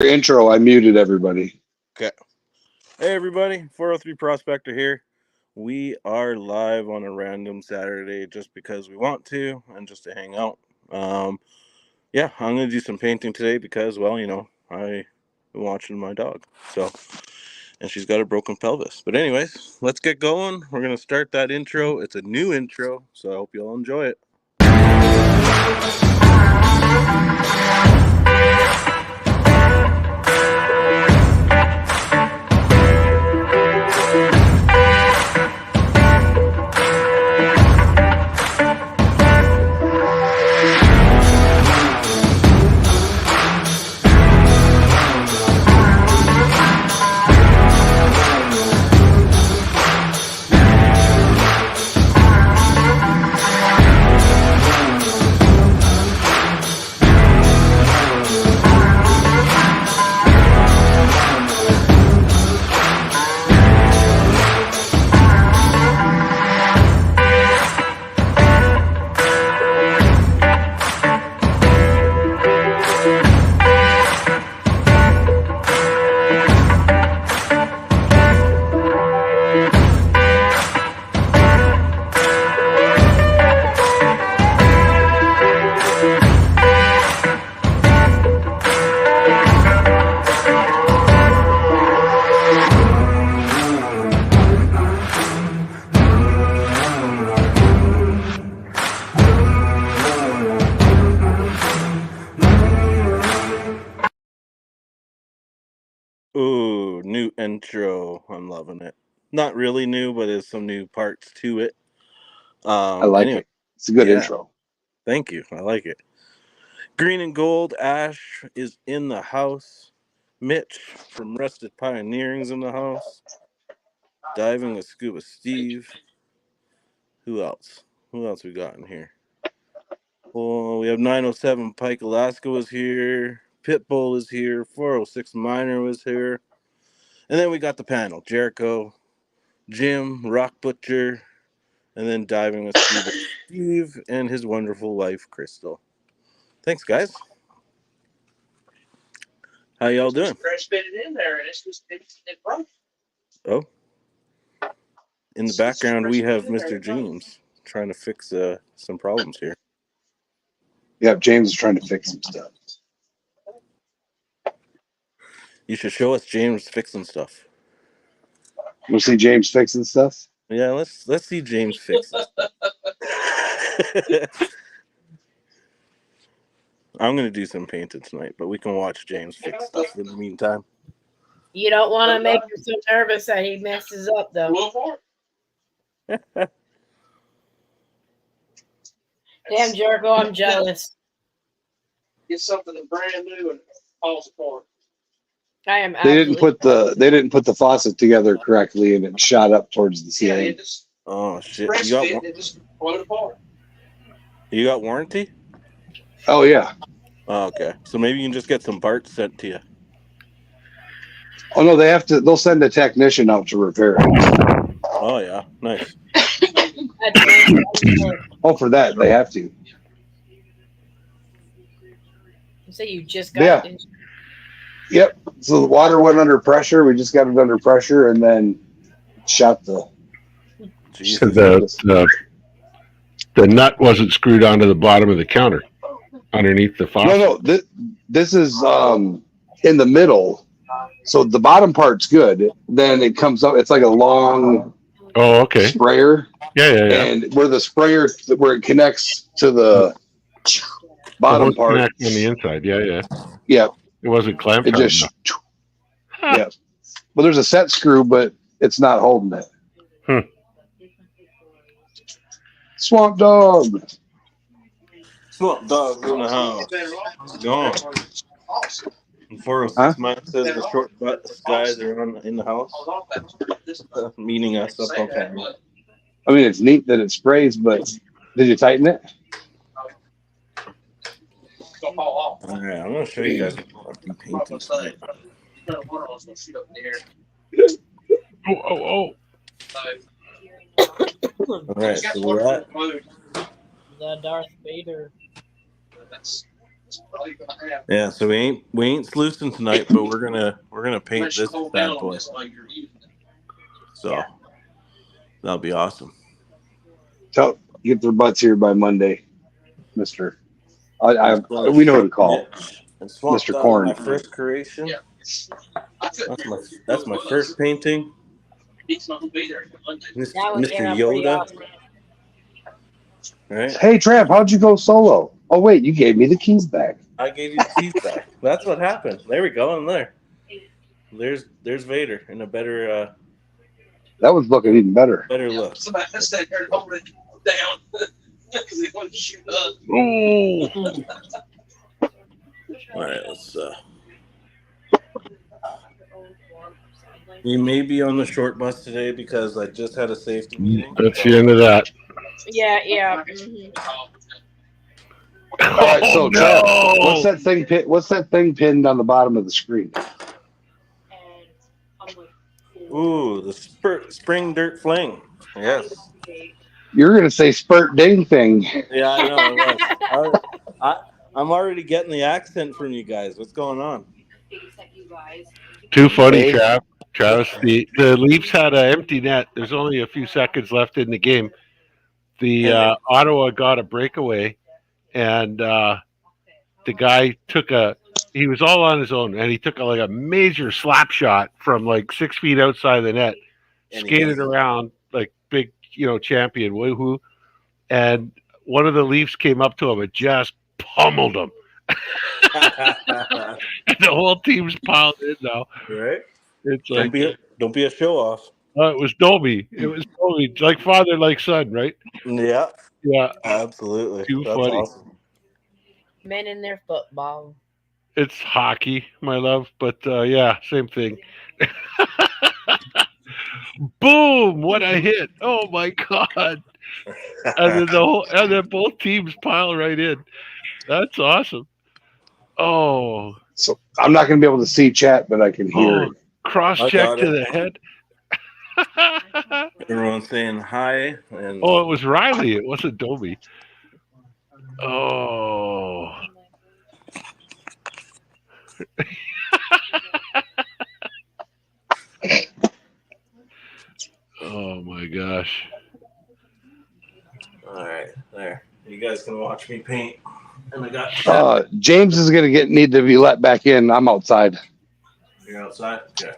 Intro, I muted everybody. Okay. Hey, everybody. 403 Prospector here. We are live on a random Saturday just because we want to and just to hang out. Um, yeah, I'm going to do some painting today because, well, I'm watching my dog. And she's got a broken pelvis. But, anyways, let's get going. We're going to start that intro. It's a new intro, so I hope you all enjoy it. Ooh, new intro. I'm loving it. Not really new, but there's some new parts to it. I like Anyway, it. It's a good yeah, intro. thank you. I like it. Green and Gold Ash is in the house. Mitch from Rusted Pioneering's in the house. Diving with Scuba Steve. Who else? Who else we got in here? Oh, we have 907 Pike Alaska was here. Pitbull is here. 406 Miner was here. And then we got the panel. Jericho, Jim, Rock Butcher, and then Diving with Scuba Steve and his wonderful wife, Crystal. Thanks, guys. How y'all doing? Oh, in the background, we have Mr. James trying to fix some problems here. Yeah, James is trying to fix some stuff. You should show us James fixing stuff. We'll see James fixing stuff. Yeah, let's see James fix it. I'm gonna do some painting tonight, but we can watch James fix stuff in the meantime. You don't want to make him so nervous that he messes up, though. Damn, Jericho, I'm jealous. Get something brand new and falls apart. I am. They didn't put the faucet together correctly, and it shot up towards the Yeah, ceiling. it just Oh shit! press fit and it just float apart. You got warranty? Oh yeah. Oh, okay. So maybe you can just get some parts sent to you. Oh no, they have to. They'll send a technician out to repair it. Oh yeah, nice. Oh, for that they have to. You say you just got it. Yep. So the water went under pressure. We just got it under pressure, and then shot the. Jesus. So the nut wasn't screwed onto the bottom of the counter, underneath the faucet. No. This is in the middle. So the bottom part's good. Then it comes up. It's like a long. Oh, okay. Sprayer. Yeah. And where it connects to the bottom part on the inside. Yeah. Yeah. It wasn't clamped. It just. Yeah. Well, there's a set screw, but it's not holding it. Swamp Dog. Swamp Dog's in the house. Gone. And 406 Mine says the short butt guys are in the house, meeting us up on camera. I mean, it's neat that it sprays, but did you tighten it? All right, I'm going to show you guys what I'm painting tonight. Oh. All right, so we're at The Darth Vader. Yeah, so we ain't sluicing tonight, but we're gonna paint this bad boy. So that'll be awesome. Get their butts here by Monday, Mister. We know who to call. And swamp Mr. Dog, Corn. my first creation. That's my first painting. That would be Mr. pretty Yoda. awesome. Right? Hey, Trav, how'd you go solo? Oh, wait, you gave me the keys back. I gave you the keys back. That's what happened. There we go. And there's Vader in a better That was looking even better. look. Somebody has to there and hold it down because he wants to shoot up. Ooh. All right, let's. We may be on the short bus today because I just had a safety meeting. That's the end of that. Yeah, yeah. Mhm. All right, so Oh, Trav, no. what's that thing pinned on the bottom of the screen? Ooh, the spring dirt fling. Yes. You're gonna say spurt ding thing. Yeah, I know. It was. I'm already getting the accent from you guys. What's going on? Too funny, Hey. Travis. The Leafs had an empty net. There's only a few seconds left in the game. The Ottawa got a breakaway, and the guy he was all on his own, and he took a major slap shot from like 6 feet outside the net, And he skated does it. around like big, champion, woohoo. And one of the Leafs came up to him and just pummeled him. And the whole team's piled in now. Right? It's like, Don't be a show off. it was Domi. It was Domi. Like father, like son, right? Yeah, Yeah, absolutely. Too That's funny. awesome. Men in their football. it's hockey, my love. But yeah, same thing. Boom! What a hit! Oh my god! And then both teams pile right in. That's awesome. Oh, So I'm not gonna be able to see chat, but I can hear it. cross I check got to it. the head. Everyone's saying hi, and Oh, it was Riley. It wasn't Domi. Oh. Oh my gosh. all right, there. You guys can watch me paint. And I got James is gonna need to be let back in. I'm outside. You're outside? Okay.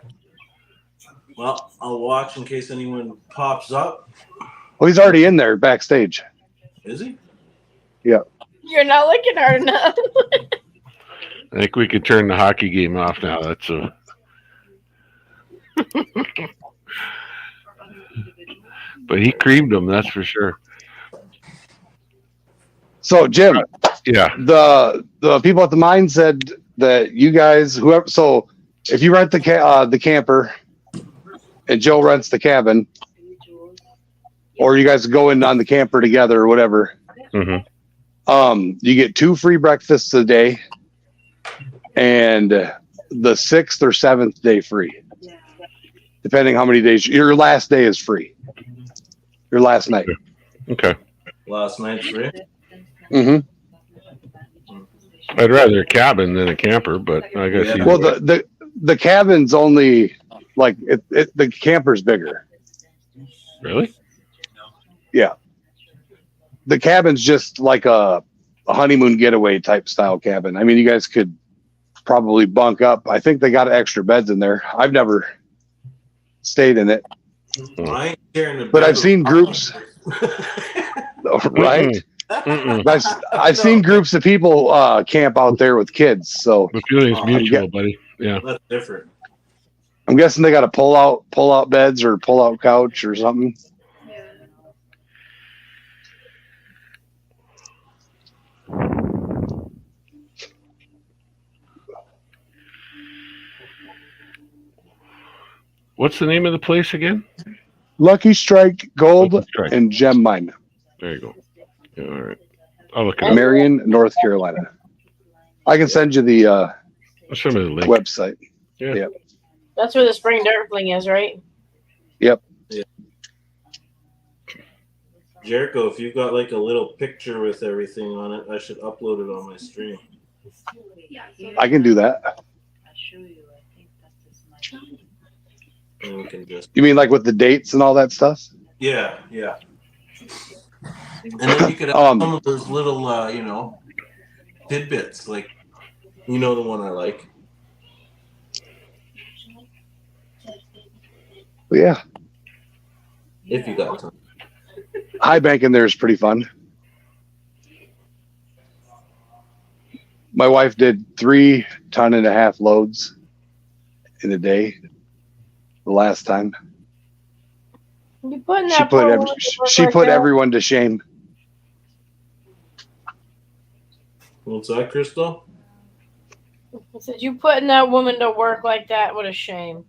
Well, I'll watch in case anyone pops up. Well, he's already in there backstage. Is he? You're not looking hard enough. I think we could turn the hockey game off now. That's a But he creamed them, that's for sure. So Jim, Yeah. the people at the mine said that you guys, whoever, so if you rent the camper and Joe rents the cabin, or you guys go in on the camper together or whatever, Mm-hmm. you get 2 free breakfasts a day, and the 6th or 7th day free, depending how many days. Your last day is free. Your last night. Okay. Last night's free. Mm-hmm. I'd rather a cabin than a camper, but I guess Yeah. either Well, way. the cabin's only like the camper's bigger. Really? The cabin's just like a honeymoon getaway type style cabin. I mean, you guys could probably bunk up. I think they got extra beds in there. I've never stayed in it, I ain't sharing the but bed I've seen with- groups, right? Mm-mm. I've seen groups of people camp out there with kids. So The feeling's Oh, mutual, buddy. Yeah. That's different. I'm guessing they got a pull out beds or pull out couch or something. What's the name of the place again? Lucky Strike Gold Lucky Strike. and Gem Mine, There you go. Yeah, all right. I'll look at it. Marion, North Carolina. I can send you the I'll send me the link. website. That's where the spring dirt fling is, right? Jericho, if you've got like a little picture with everything on it, I should upload it on my stream. I can do that. And we can just You mean like with the dates and all that stuff? yeah. And then you could have some of those little tidbits, like the one I like. Yeah. If you got time. High bank in there is pretty fun. My wife did 3.5 ton loads in a day the last time. You putting She that put poor every, woman to work she like put that? everyone to shame. What's that, Crystal? I said, you putting that woman to work like that? What a shame.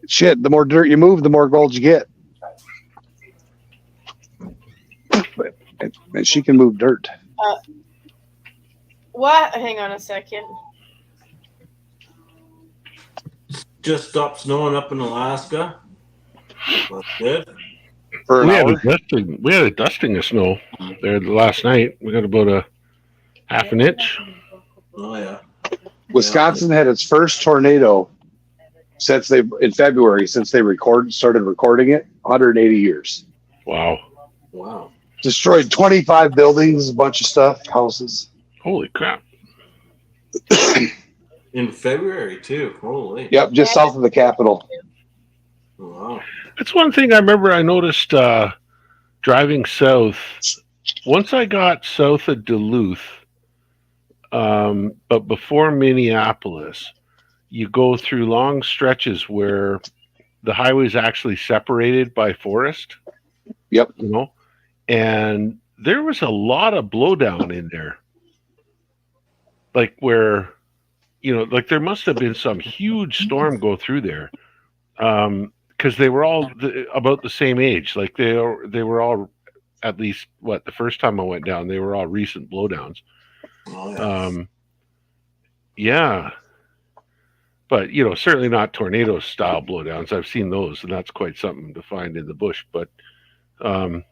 Shit, the more dirt you move, the more gold you get. And she can move dirt. What? Hang on a second. Just stopped snowing up in Alaska. That's good. For an We had hour. a dusting of snow there last night. We got about a half an inch. Oh yeah. Wisconsin had its first tornado in February since they started recording it. 180 years. Wow. Destroyed 25 buildings, a bunch of stuff, houses. Holy crap. In February too. Holy. Yep, just south of the Capitol. Wow. That's one thing I remember I noticed driving south. Once I got south of Duluth, but before Minneapolis, you go through long stretches where the highway is actually separated by forest. Yep. And there was a lot of blowdown in there. Like where, like there must have been some huge storm go through there. Because they were all about the same age. Like they were all, at least the first time I went down, they were all recent blowdowns. Oh, yeah. But certainly not tornado style blowdowns. I've seen those, and that's quite something to find in the bush. But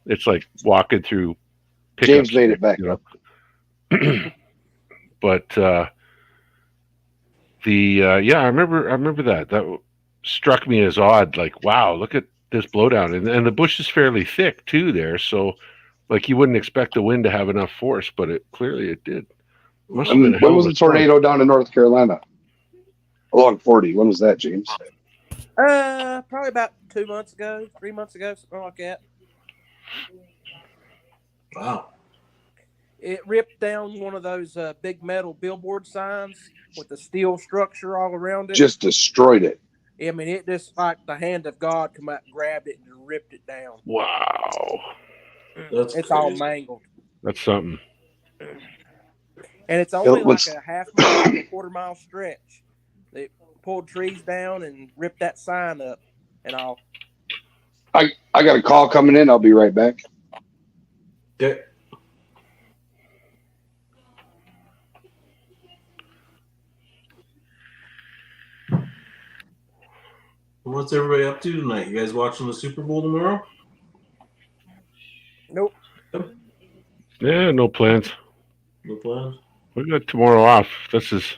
it's like walking through. James made it back up. But I remember that struck me as odd. Like, wow, look at this blowdown, and the bush is fairly thick too there. So, like, you wouldn't expect the wind to have enough force, but it did. Must have been a hell When was of a the tornado down in North Carolina? Along 40. When was that, James? Probably about 2 months ago, 3 months ago, something like that. wow. It ripped down one of those big metal billboard signs with the steel structure all around it. Just destroyed it. I mean, it just like the hand of God come out and grabbed it and ripped it down. Wow, That's It's crazy. all mangled. that's something. And it's only like was- a half mile, a quarter mile stretch. They pulled trees down and ripped that sign up and all. I got a call coming in. I'll be right back. Okay. What's everybody up to tonight? You guys watching the Super Bowl tomorrow? Nope. Yeah, no plans. No plans? We got tomorrow off. This is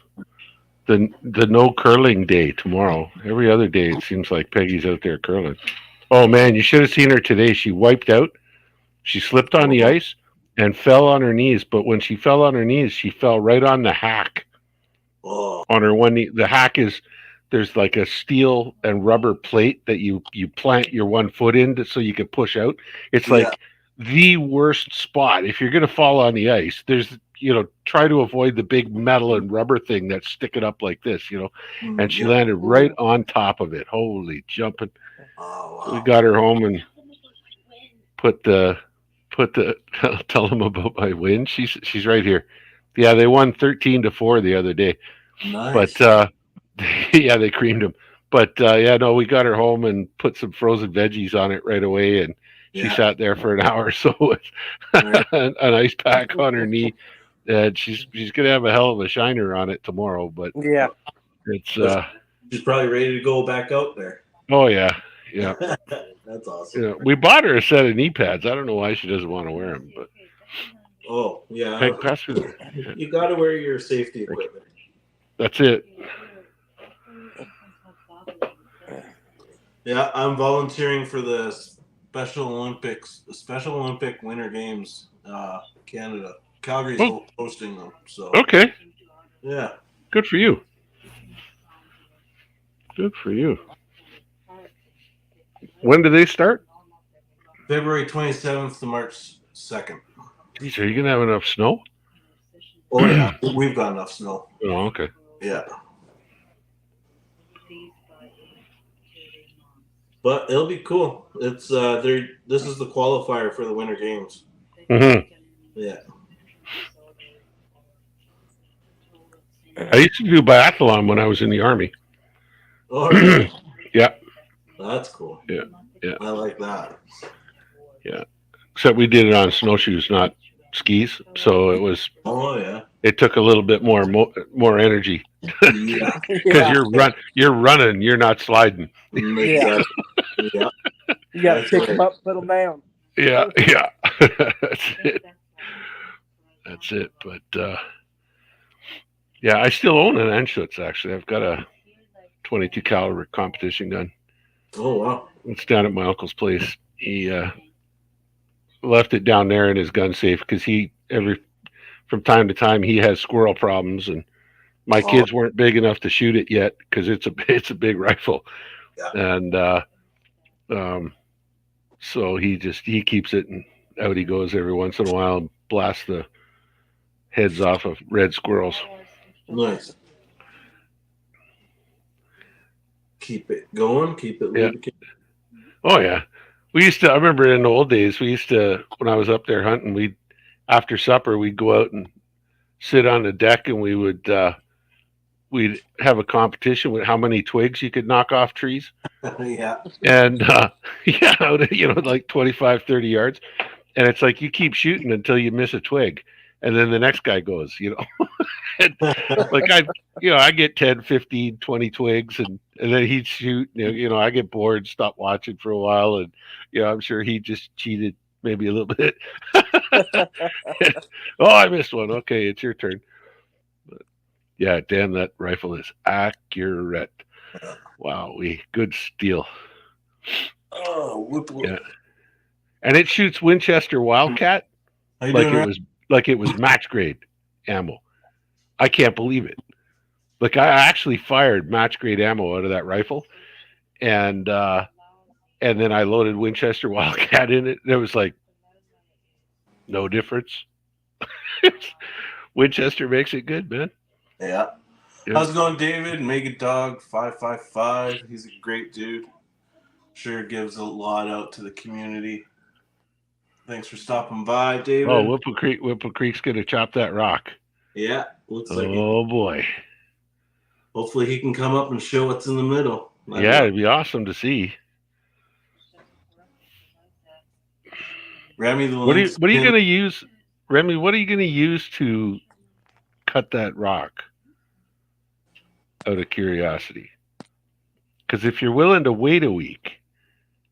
the no curling day tomorrow. Every other day it seems like Peggy's out there curling. Oh man, you should have seen her today. She wiped out. She slipped on the ice and fell on her knees. But when she fell on her knees, she fell right on the hack Oh, on her one knee. The hack is there's like a steel and rubber plate that you plant your one foot in so you can push out. It's like the worst spot. If you're going to fall on the ice, there's, try to avoid the big metal and rubber thing that's sticking up like this, and she landed right on top of it. Holy jumping. Oh, wow. We got her home and put the tell them about my win. She's right here. Yeah, they won 13-4 the other day. Nice. But yeah, they creamed him. But we got her home and put some frozen veggies on it right away, and she sat there for an hour or so with an ice pack on her knee. And she's gonna have a hell of a shiner on it tomorrow. But Yeah. it's She's probably ready to go back out there. oh yeah. That's awesome. We bought her a set of knee pads. I don't know why she doesn't want to wear them, but Oh, yeah. Peg, pass me the- You got to wear your safety equipment. That's it. Yeah, I'm volunteering for the Special Olympic Winter Games, Canada. Calgary's Oh. hosting them, so Okay. yeah. Good for you. Good for you. When do they start? February 27th to March 2nd. Geez, are you gonna have enough snow? Oh yeah, we've got enough snow. Oh, okay. Yeah, but it'll be cool. It's this is the qualifier for the Winter Games. Mm-hmm. Yeah. I used to do biathlon when I was in the Army. Oh, really? Yeah. That's cool. Yeah, yeah. I like that. Except we did it on snowshoes, not skis. So Oh yeah. it took a little bit more energy Yeah. because you're running, you're not sliding. Exactly. Yeah. You got to That's pick right. them up, put them down. Yeah, yeah. That's it. That's it. But yeah, I still own an Anschutz. Actually, I've got a 22 caliber competition gun. Oh wow. It's down at my uncle's place. He left it down there in his gun safe because from time to time he has squirrel problems, and my kids weren't big enough to shoot it yet because it's a big rifle. Yeah. And so he keeps it, and out he goes every once in a while and blasts the heads off of red squirrels. Nice. Keep it going. Keep it Yeah. lubricated. Oh yeah. I remember in the old days, when I was up there hunting, after supper, we'd go out and sit on the deck, and we'd have a competition with how many twigs you could knock off trees. Yeah. And like 25, 30 yards. And it's like, you keep shooting until you miss a twig. And then the next guy goes, and like I get 10, 15, 20 twigs, and then he'd shoot, I get bored, stop watching for a while. And, I'm sure he just cheated maybe a little bit. Oh, I missed one. Okay. It's your turn. But yeah, damn, that rifle is accurate. Wow. Good steel. Oh, whoop, whoop. Yeah. And it shoots Winchester Wildcat How you like doing, it Ryan? was match grade ammo. I can't believe it. Like, I actually fired match grade ammo out of that rifle, and then I loaded Winchester Wildcat in it. And it was like no difference. Winchester makes it good, man. Yeah. Yeah. How's it going, David? Mega Dog 555. He's a great dude. Sure gives a lot out to the community. Thanks for stopping by, David. Oh, Whipple Creek's gonna chop that rock. Yeah, looks like it. Oh boy. Hopefully he can come up and show what's in the middle. Yeah, it'd be awesome to see. Remy, the What are links you in- gonna use, Remy? What are you gonna use to cut that rock? Out of curiosity, because if you're willing to wait a week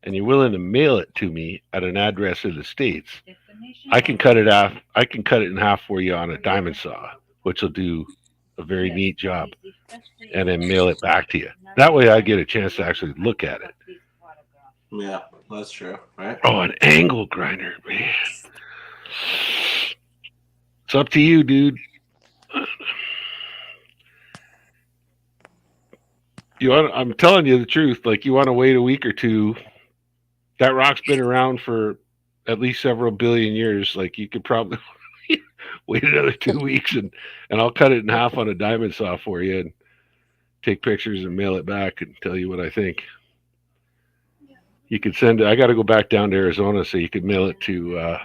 and you're willing to mail it to me at an address in the States, I can cut it off. I can cut it in half for you on a diamond saw, which will do a very neat job, and then mail it back to you. That way I get a chance to actually look at it. Yeah, that's true, right? Oh, an angle grinder, man. It's up to you, dude. I'm telling you the truth. Like, you want to wait a week or two. That rock's been around for at least several billion years. Like, you could probably wait another 2 weeks, and I'll cut it in half on a diamond saw for you and take pictures and mail it back and tell you what I think. You could send it. I got to go back down to Arizona, so you could mail it to,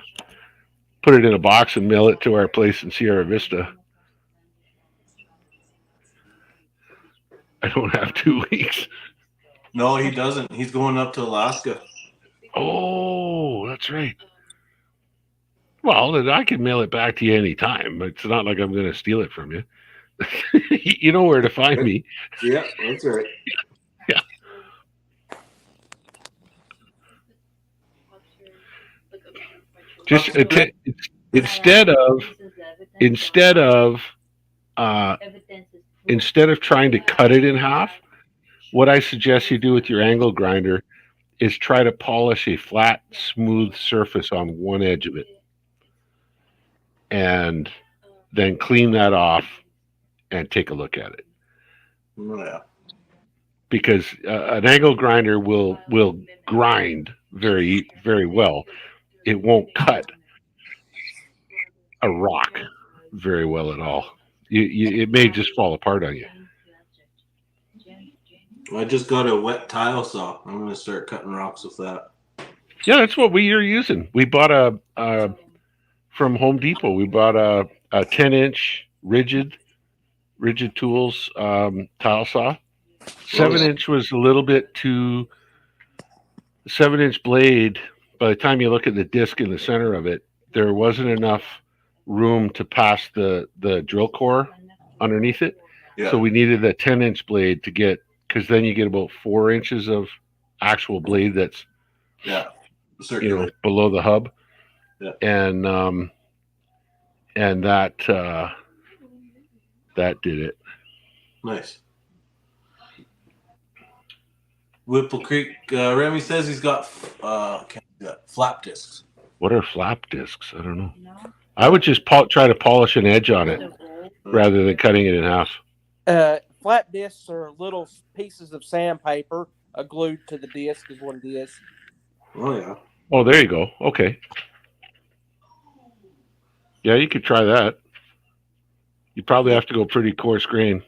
put it in a box and mail it to our place in Sierra Vista. I don't have 2 weeks. No, he doesn't. He's going up to Alaska. Oh, that's right. Well, then I can mail it back to you anytime. It's not like I'm going to steal it from you. You know where to find me. Yeah, that's right. Yeah. Just instead of trying to cut it in half, what I suggest you do with your angle grinder is try to polish a flat, smooth surface on one edge of it, and then clean that off and take a look at it. Yeah. Because an angle grinder will grind very, very well. It won't cut a rock very well at all. It may just fall apart on you. I just got a wet tile saw. I'm going to start cutting rocks with that. Yeah, that's what we are using. We bought from Home Depot. We bought a 10-inch rigid tools tile saw. 7-inch was a little bit too. 7-inch blade. By the time you look at the disc in the center of it, there wasn't enough room to pass the drill core underneath it. Yeah. So we needed a 10-inch blade to get, because then you get about 4 inches of actual blade that's Circular. below the hub. Yeah. And that did it. Nice. Whipple Creek. Remy says he's got flap discs. What are flap discs? I don't know. I would just try to polish an edge on it rather than cutting it in half. Flat discs are little pieces of sandpaper glued to the disc is what it is. Oh, yeah. Oh, there you go. Okay. Yeah, you could try that. You probably have to go pretty coarse grain.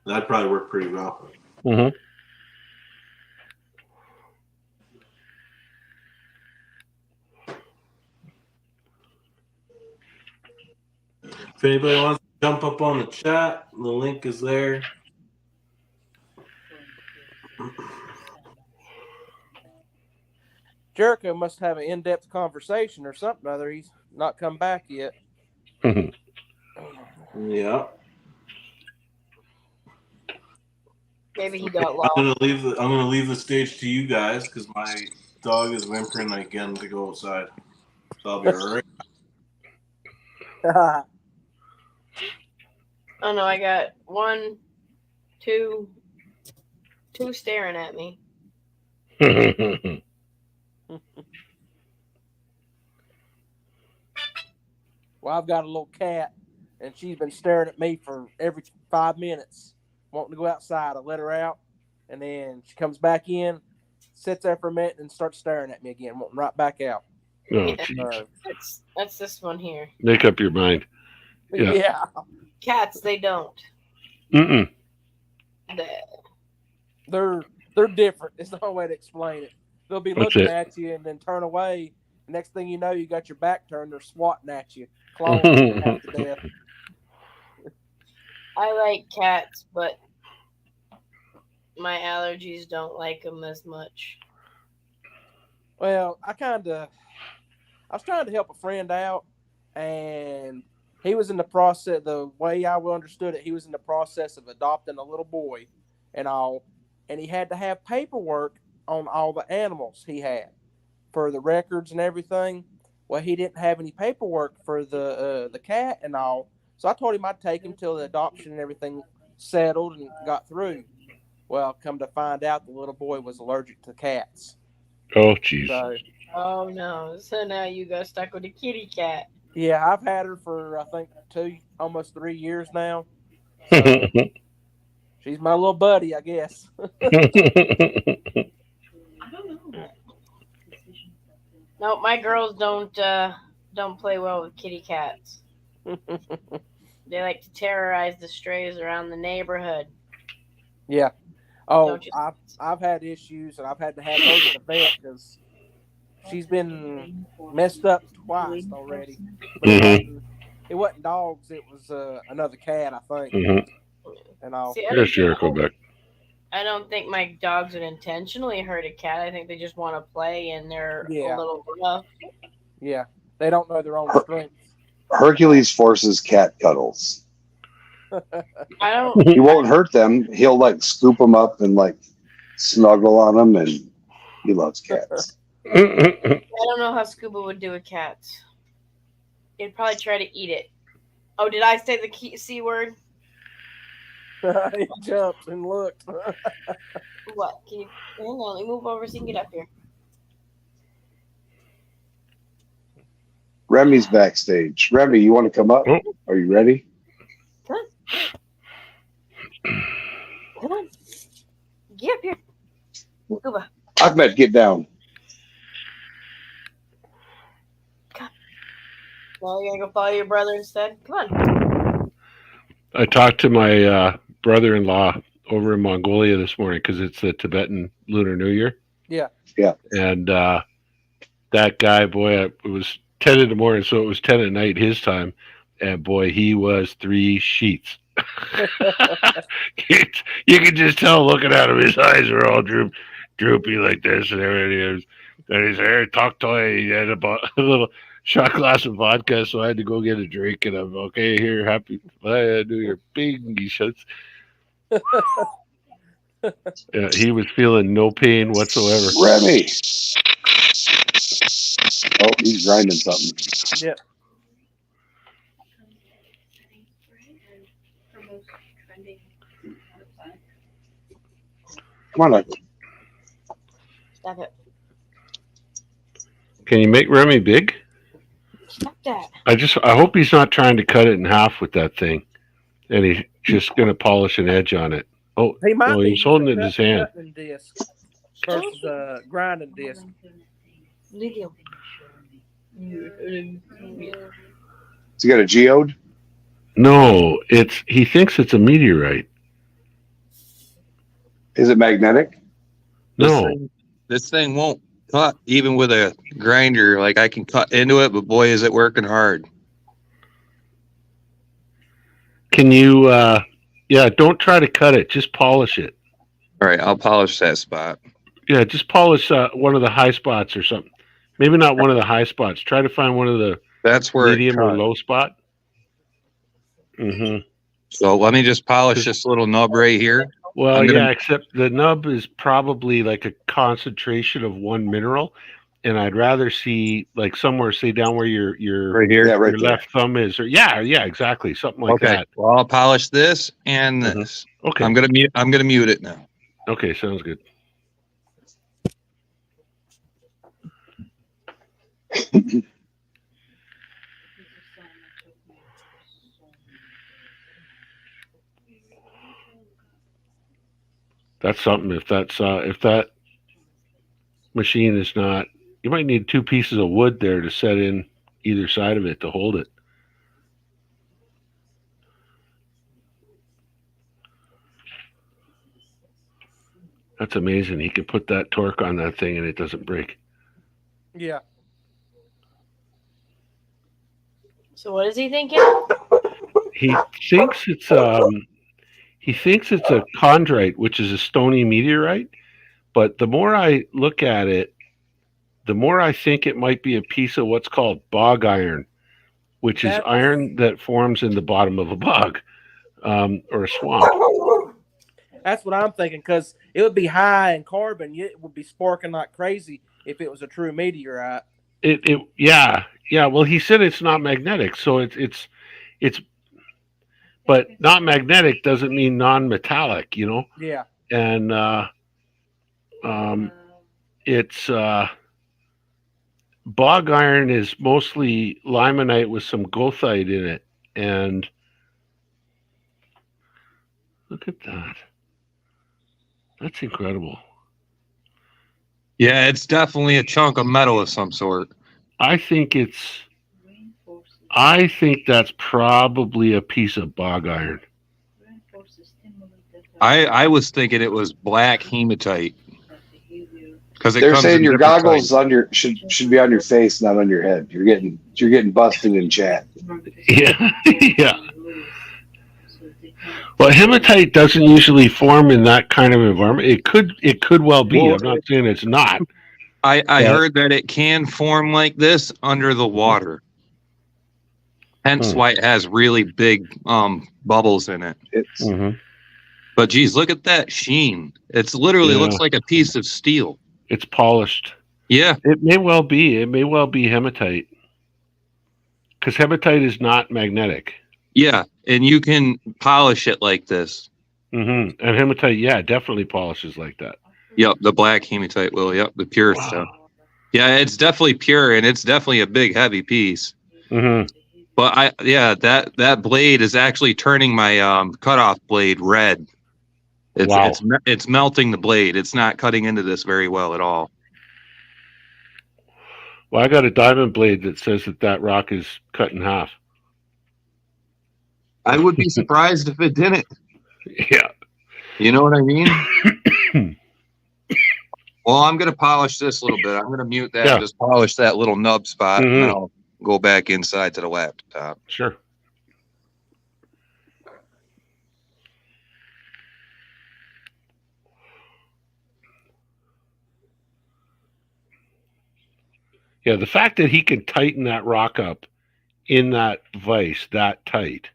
That'd probably work pretty well. Mm-hmm. If anybody wants to jump up on the chat, the link is there. Jericho must have an in-depth conversation or something other. He's not come back yet. Yeah. Maybe he got I'm lost. gonna leave the stage to you guys because my dog is whimpering again to go outside. So I'll be all right. Oh no, I got two staring at me. Well, I've got a little cat, and she's been staring at me for every 5 minutes, wanting to go outside. I let her out, and then she comes back in, sits there for a minute, and starts staring at me again, wanting right back out. Oh, Yeah. geez. That's this one here. Make up your mind. Yeah. Yeah. Cats, they don't. Mm-mm. They're different. It's the only way to explain it. They'll be That's looking it. at you and then turn away. Next thing you know, you got your back turned. They're swatting at you, clawing you half to death. I like cats, but my allergies don't like them as much. Well, I was trying to help a friend out, and he was in the process. The way I understood it, he was in the process of adopting a little boy, and all, and he had to have paperwork on all the animals he had for the records and everything. Well, he didn't have any paperwork for the cat and all, so I told him I'd take him till the adoption and everything settled and got through. Well, come to find out, the little boy was allergic to cats. Oh, jeez. So, Oh no! So now you got stuck with a kitty cat. yeah, I've had her for I think 2, almost 3 years now. So, she's my little buddy, I guess. No, my girls don't play well with kitty cats. They like to terrorize the strays around the neighborhood. Yeah. Oh, Don't you- I've had issues, and I've had to have her to the vet because she's been messed up twice already. But it wasn't dogs; it was another cat, I think. And all. See, I There's don't think- Jericho back. I don't think my dogs would intentionally hurt a cat. I think they just want to play and they're Yeah. a little rough. Yeah, they don't know their own strength. Hercules forces cat cuddles. I don't. He won't hurt them. He'll like scoop them up and like snuggle on them, and he loves cats. I don't know how Scuba would do with cats. It'd probably try to eat it. Oh, did I say the C word? He jumped and looked. What? Can you hang on? Let me move over so you can get up here. Remy's backstage. Remy, you want to come up? Oh. Are you ready? Come on. Get up here. Scuba. Ahmed, get down. Well, you're gonna go follow your brother instead? Come on. I talked to my brother-in-law over in Mongolia this morning because it's the Tibetan Lunar New Year. Yeah. Yeah. And that guy, boy, it was 10 in the morning, so it was 10 at night his time. And boy, he was 3 sheets. You could just tell looking at him, his eyes were all droopy like this and everything. And his hair tucked away. He had a little shot glass of vodka, so I had to go get a drink. And I'm okay here, happy. I do your bingy shots. Yeah, he was feeling no pain whatsoever. Remy. Oh, he's grinding something. Yeah. Come on, Ahmed. Stop it. Can you make Remy big? Stop that. I hope he's not trying to cut it in half with that thing, and he's just going to polish an edge on it. Oh, He might no, be he's holding it in his hand. cutting disc versus grinding disc. Video. Has he got a geode? No, he thinks it's a meteorite. Is it magnetic? No, This thing won't cut even with a grinder. Like I can cut into it, but boy, is it working hard. can you? Yeah, don't try to cut it. Just polish it. All right, I'll polish that spot. Yeah, just polish one of the high spots or something. Maybe not one of the high spots. Try to find one of the That's where medium it or cut. low spot. Mm-hmm. So let me just polish this little nub right here. Well, I'm gonna- yeah, except the nub is probably like a concentration of one mineral, and I'd rather see like somewhere, say down where your Right here. Yeah, right your there. left thumb is, or yeah, exactly, something like Okay. that. Well, I'll polish this and Mhm. this. Okay, I'm gonna mute it now. okay, sounds good. That's something. If that machine is not, you might need 2 pieces of wood there to set in either side of it to hold it. That's amazing. He can put that torque on that thing and it doesn't break. Yeah. So what is he thinking? He thinks it's a chondrite, which is a stony meteorite. But the more I look at it, the more I think it might be a piece of what's called bog iron, which is That's- iron that forms in the bottom of a bog or a swamp. That's what I'm thinking, because it would be high in carbon. It would be sparking like crazy if it was a true meteorite. Yeah. Well, he said it's not magnetic, so it's, but not magnetic doesn't mean non-metallic, you know. Yeah. And it's bog iron is mostly limonite with some goethite in it, and look at that. That's incredible. Yeah, it's definitely a chunk of metal of some sort. I think that's probably a piece of bog iron. I was thinking it was black hematite because They're saying your goggles on your should be on your face, not on your head. You're getting busted in chat. Yeah, yeah. Well, hematite doesn't usually form in that kind of environment. It could well be. Well, I'm not saying it's not. I Yeah. heard that it can form like this under the water. Hence why it has really big bubbles in it. It's But geez, look at that sheen. It's literally Yeah. looks like a piece of steel. It's polished. Yeah. It may well be. It may well be hematite. because hematite is not magnetic. Yeah, and you can polish it like this. And hematite, yeah, definitely polishes like that. Yep, the black hematite will. Yep, the pure stuff. Yeah, it's definitely pure, and it's definitely a big, heavy piece. But that blade is actually turning my cutoff blade red. It's melting the blade. It's not cutting into this very well at all. Well, I got a diamond blade that says that rock is cut in half. I would be surprised if it didn't. Yeah. You know what I mean? Well, I'm going to polish this a little bit. I'm going to mute that and just polish that little nub spot, and then I'll go back inside to the laptop. Sure. Yeah, the fact that he can tighten that rock up in that vise that tight,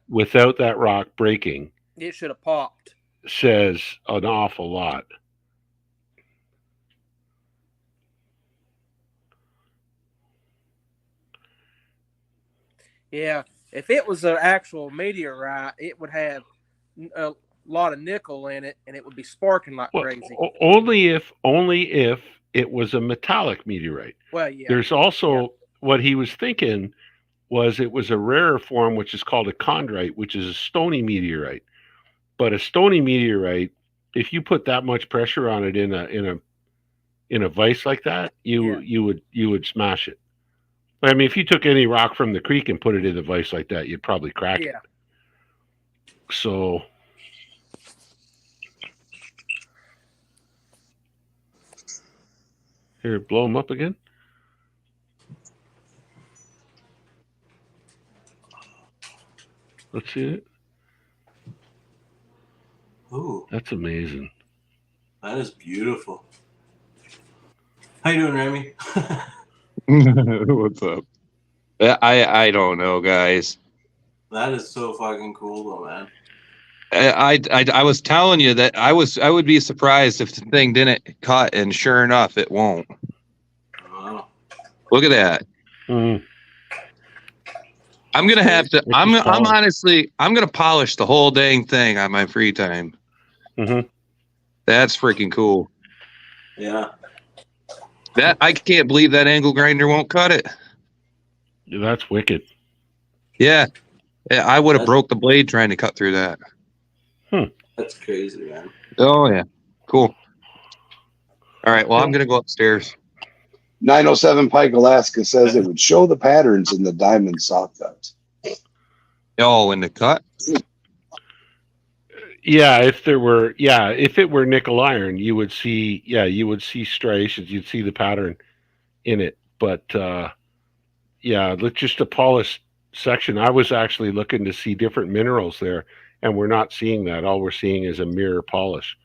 without that rock breaking, it should have popped, says an awful lot. Yeah, if it was an actual meteorite, it would have a lot of nickel in it, and it would be sparking like crazy. Only if it was a metallic meteorite. Well, yeah. There's also what he was thinking was it was a rarer form, which is called a chondrite, which is a stony meteorite. But a stony meteorite, if you put that much pressure on it in a vise like that, you would smash it. I mean, if you took any rock from the creek and put it in a vise like that, you'd probably crack it. So here, blow them up again. Let's see it. Ooh, that's amazing. That is beautiful. How you doing, Remy? What's up? I don't know, guys. That is so fucking cool, though, man. I was telling you that I would be surprised if the thing didn't cut, and sure enough, it won't. Wow. Look at that. Mm-hmm. I'm gonna have to. I'm gonna polish the whole dang thing on my free time. That's freaking cool. Yeah. That I can't believe that angle grinder won't cut it. That's wicked. Yeah, I would have broke the blade trying to cut through that. That's crazy, man. Oh yeah, cool. All right, well I'm gonna go upstairs. 907 Pike, Alaska says it would show the patterns in the diamond soft cuts. Oh, in the cut? Yeah, if it were nickel iron, you would see striations, you'd see the pattern in it. But just a polished section. I was actually looking to see different minerals there, and we're not seeing that. All we're seeing is a mirror polish.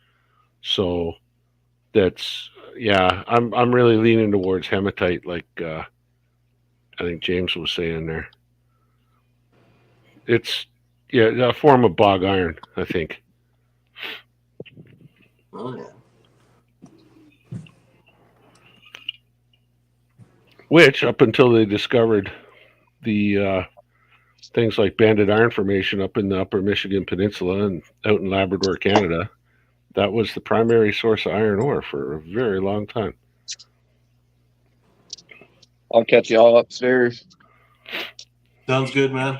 So that's I'm really leaning towards hematite, like I think James was saying there. It's a form of bog iron, I think. Oh yeah. Which, up until they discovered the things like banded iron formation up in the upper Michigan Peninsula and out in Labrador, Canada, that was the primary source of iron ore for a very long time. I'll catch you all upstairs. Sounds good, man.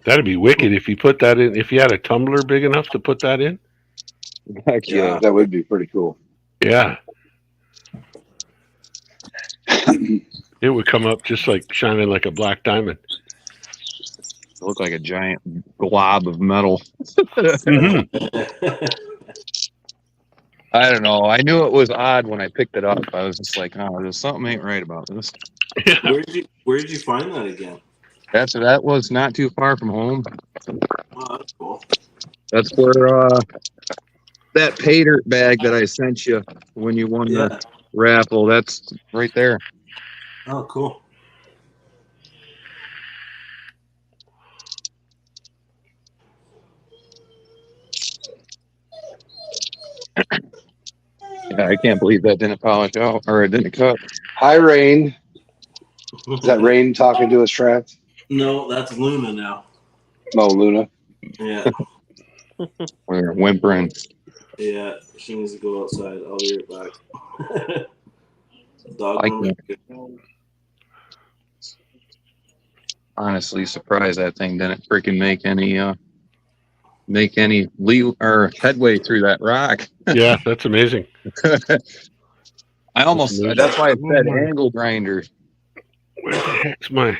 That'd be wicked if you put that in. If you had a tumbler big enough to put that in. Heck yeah. That would be pretty cool. Yeah. It would come up just like shining like a black diamond. Look like a giant glob of metal. I don't know. I knew it was odd when I picked it up. I was just like, oh, there's something ain't right about this. Where did you find that again? That was not too far from home. Oh, that's cool. That's where that pay dirt bag that I sent you when you won the raffle, that's right there. Oh, cool. Yeah, I can't believe that didn't polish out or it didn't cut. Hi, Rain. Is that Rain talking to us, Trav? No, that's Luna now. No, Luna. Yeah, We're whimpering. yeah. She needs to go outside. I'll be right back. Dog Like number that. two. Honestly, surprised that thing didn't freaking make any or headway through that rock. Yeah, that's amazing. I almost amazing. that's why I said angle grinder. Where the heck's my?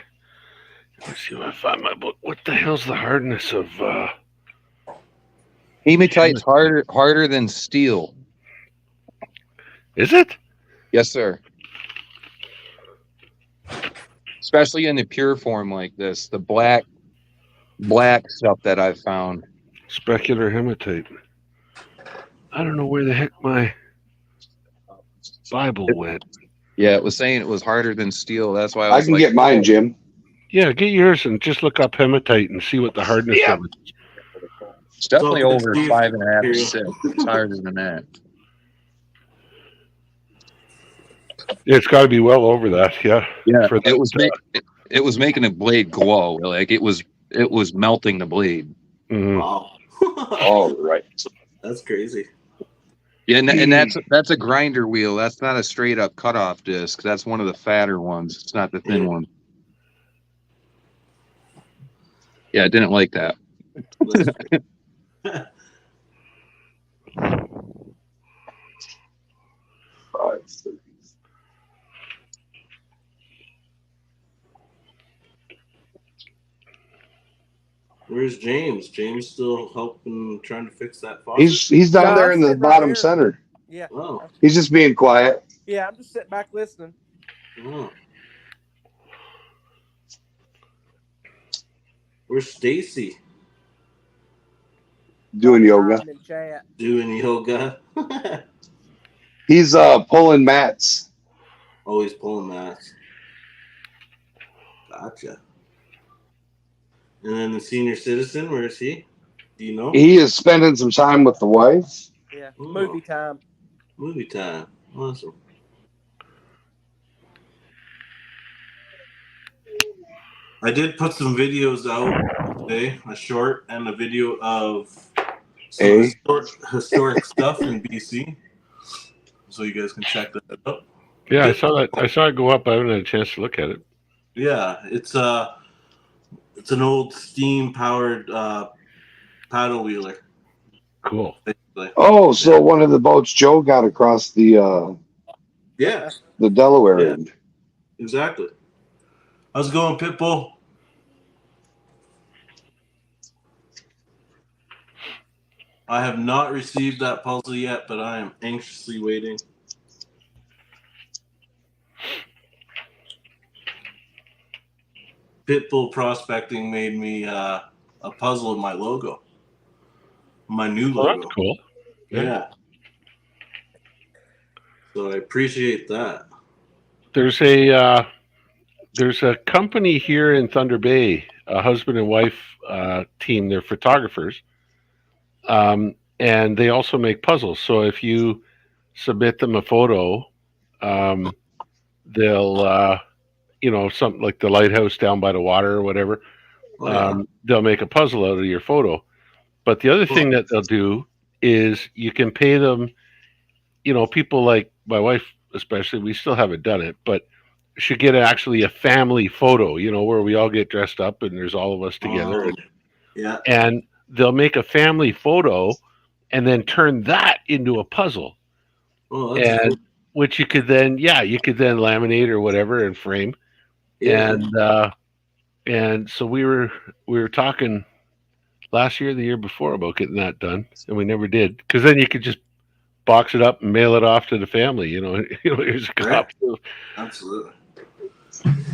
Let's see if I find my book. What the hell's the hardness of? Hematite's harder than steel. Is it? Yes, sir. Especially in the pure form like this, the black stuff that I've found. Specular hematite. I don't know where the heck my Bible went. Yeah, it was saying it was harder than steel. That's why I I was can like, get mine, Jim. Yeah, get yours and just look up hematite and see what the hardness of it is. it's definitely So, over Steve, 5.5 here. 6. It's harder than that. It's got to be well over that. Yeah. Yeah, For that, it was making a blade glow. Like it was melting the blade. Mhm. Wow. All right. That's crazy. Yeah, and that's a grinder wheel. That's not a straight up cutoff disc. That's one of the fatter ones. It's not the thin one. Yeah, I didn't like that. Where's James? James still helping, trying to fix that faucet? He's down No, there I'm in the sitting right bottom here. center. Yeah. Oh. He's just being quiet. Yeah, I'm just sitting back listening. Oh. Where's Stacy? Doing yoga. Hiding in chat. Doing yoga. He's pulling mats. Always pulling mats. Gotcha. And then the senior citizen, where is he? Do you know? He is spending some time with the wife. Yeah, Oh. movie time. Movie time. Awesome. I did put some videos out today, a short and a video of some historic stuff in BC. So you guys can check that out. Yeah, I saw that. I saw it go up. I haven't had a chance to look at it. Yeah, it's an old steam powered paddle wheeler. Cool. Basically. Oh, so one of the boats Joe got across the Yeah, Delaware Yeah. end. exactly. How's it going, Pitbull? I have not received that puzzle yet, but I am anxiously waiting. Pitbull prospecting made me a puzzle of my logo, my new Oh, logo. that's cool. Yeah. So I appreciate that. There's a company here in Thunder Bay, a husband and wife team. They're photographers, and they also make puzzles. So if you submit them a photo, they'll something like the lighthouse down by the water or whatever. Oh, yeah. They'll make a puzzle out of your photo. But the other thing that they'll do is you can pay them. People like my wife, especially, we still haven't done it, but should get actually a family photo, where we all get dressed up and there's all of us together. Yeah. And they'll make a family photo and then turn that into a puzzle. Oh, that's cool. Which you could then laminate or whatever and frame. Yeah. And so we were talking last year, the year before, about getting that done, and we never did, because then you could just box it up and mail it off to the family. Here's a copy. Absolutely.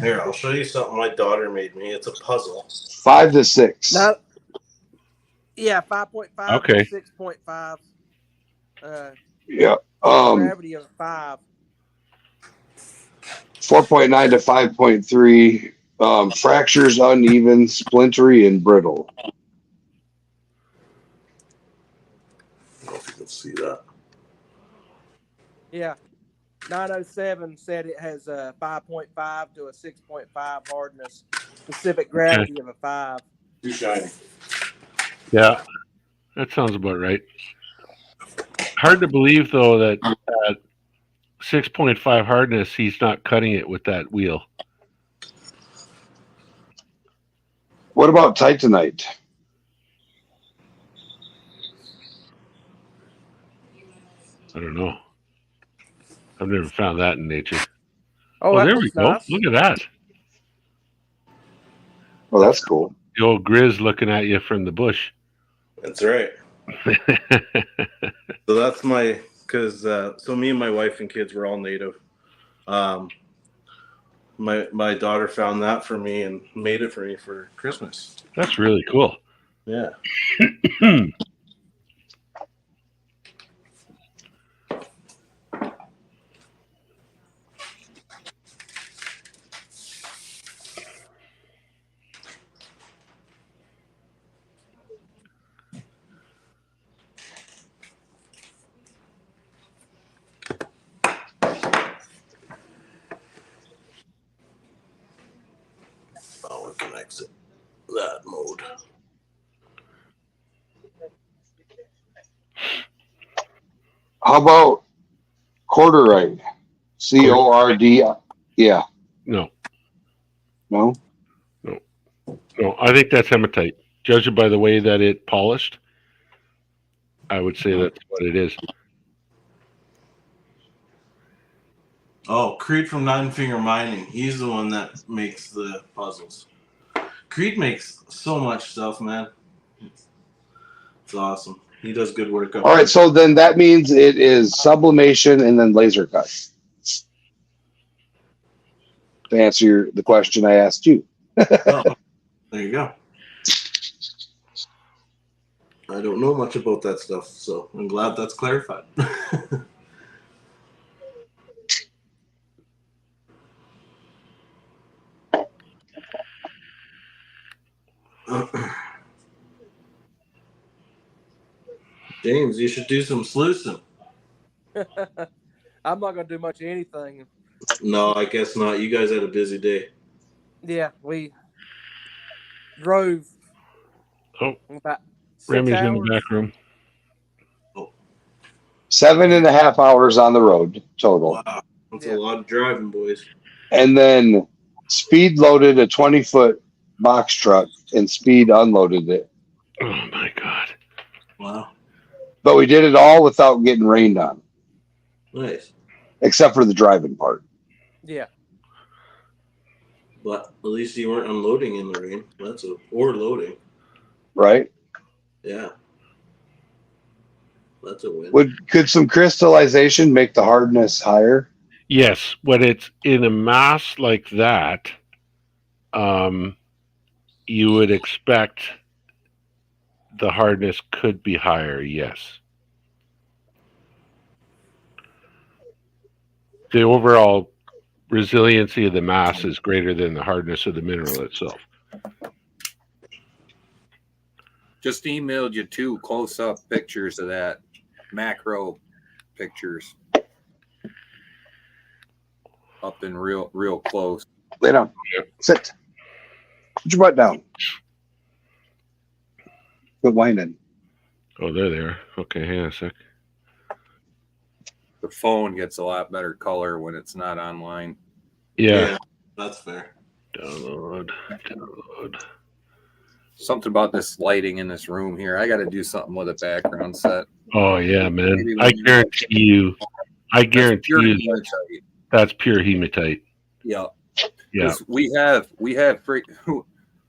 Here, I'll show you something my daughter made me. It's a puzzle. 5 to 6. Not, yeah, 5.5 Okay. to 6.5. Yeah. Gravity of 5. 4.9 to 5.3. Fractures uneven, splintery, and brittle. I don't know if you can see that. Yeah. 907 said it has a 5.5 to a 6.5 hardness, specific gravity of a 5. Too shiny. Yeah, that sounds about right. Hard to believe though that at 6.5 hardness, he's not cutting it with that wheel. What about Titanite? I don't know. I've never found that in nature. Oh, Oh, that there we looks go. nice. Look at that. Oh, that's cool. The old Grizz looking at you from the bush. That's right. So that's my, because so me and my wife and kids were all native. My daughter found that for me and made it for me for Christmas. That's really cool. Yeah. Oh, we can exit that mode. How about Corderite? CORD. Yeah. No, No. no. I think that's hematite. Judging by the way that it polished, I would say that's what it is. Oh, Creed from Nine Finger Mining. He's the one that makes the puzzles. Creed makes so much stuff, man. It's awesome. He does good work. All right. So then that means it is sublimation and then laser cut. To answer the question I asked you. Oh, there you go. I don't know much about that stuff, so I'm glad that's clarified. James, you should do some sluicing. I'm not going to do much of anything. No, I guess not. You guys had a busy day. Yeah, we drove Oh, about 6 Remy's hours. in the back room. 7.5 hours on the road total. Wow, that's Yeah. a lot of driving, boys. And then speed loaded a 20-foot box truck and speed unloaded it. Oh my God. Wow, But we did it all without getting rained on, nice. except for the driving part. Yeah. But at least you weren't unloading in the rain. Or loading. Right? Yeah, that's a win. Could some crystallization make the hardness higher? Yes, when it's in a mass like that, you would expect the hardness could be higher. Yes. The overall resiliency of the mass is greater than the hardness of the mineral itself. Just emailed you 2 close-up pictures of that, macro pictures, up in real close. Lay down. Sit. Put your butt down. Quit whining. Oh, there they are. Okay, hang on a sec. The phone gets a lot better color when it's not online. Yeah. That's fair. Download. Something about this lighting in this room here. I got to do something with a background set. Oh yeah, man. I guarantee you that's pure hematite. Yeah. Yeah. We have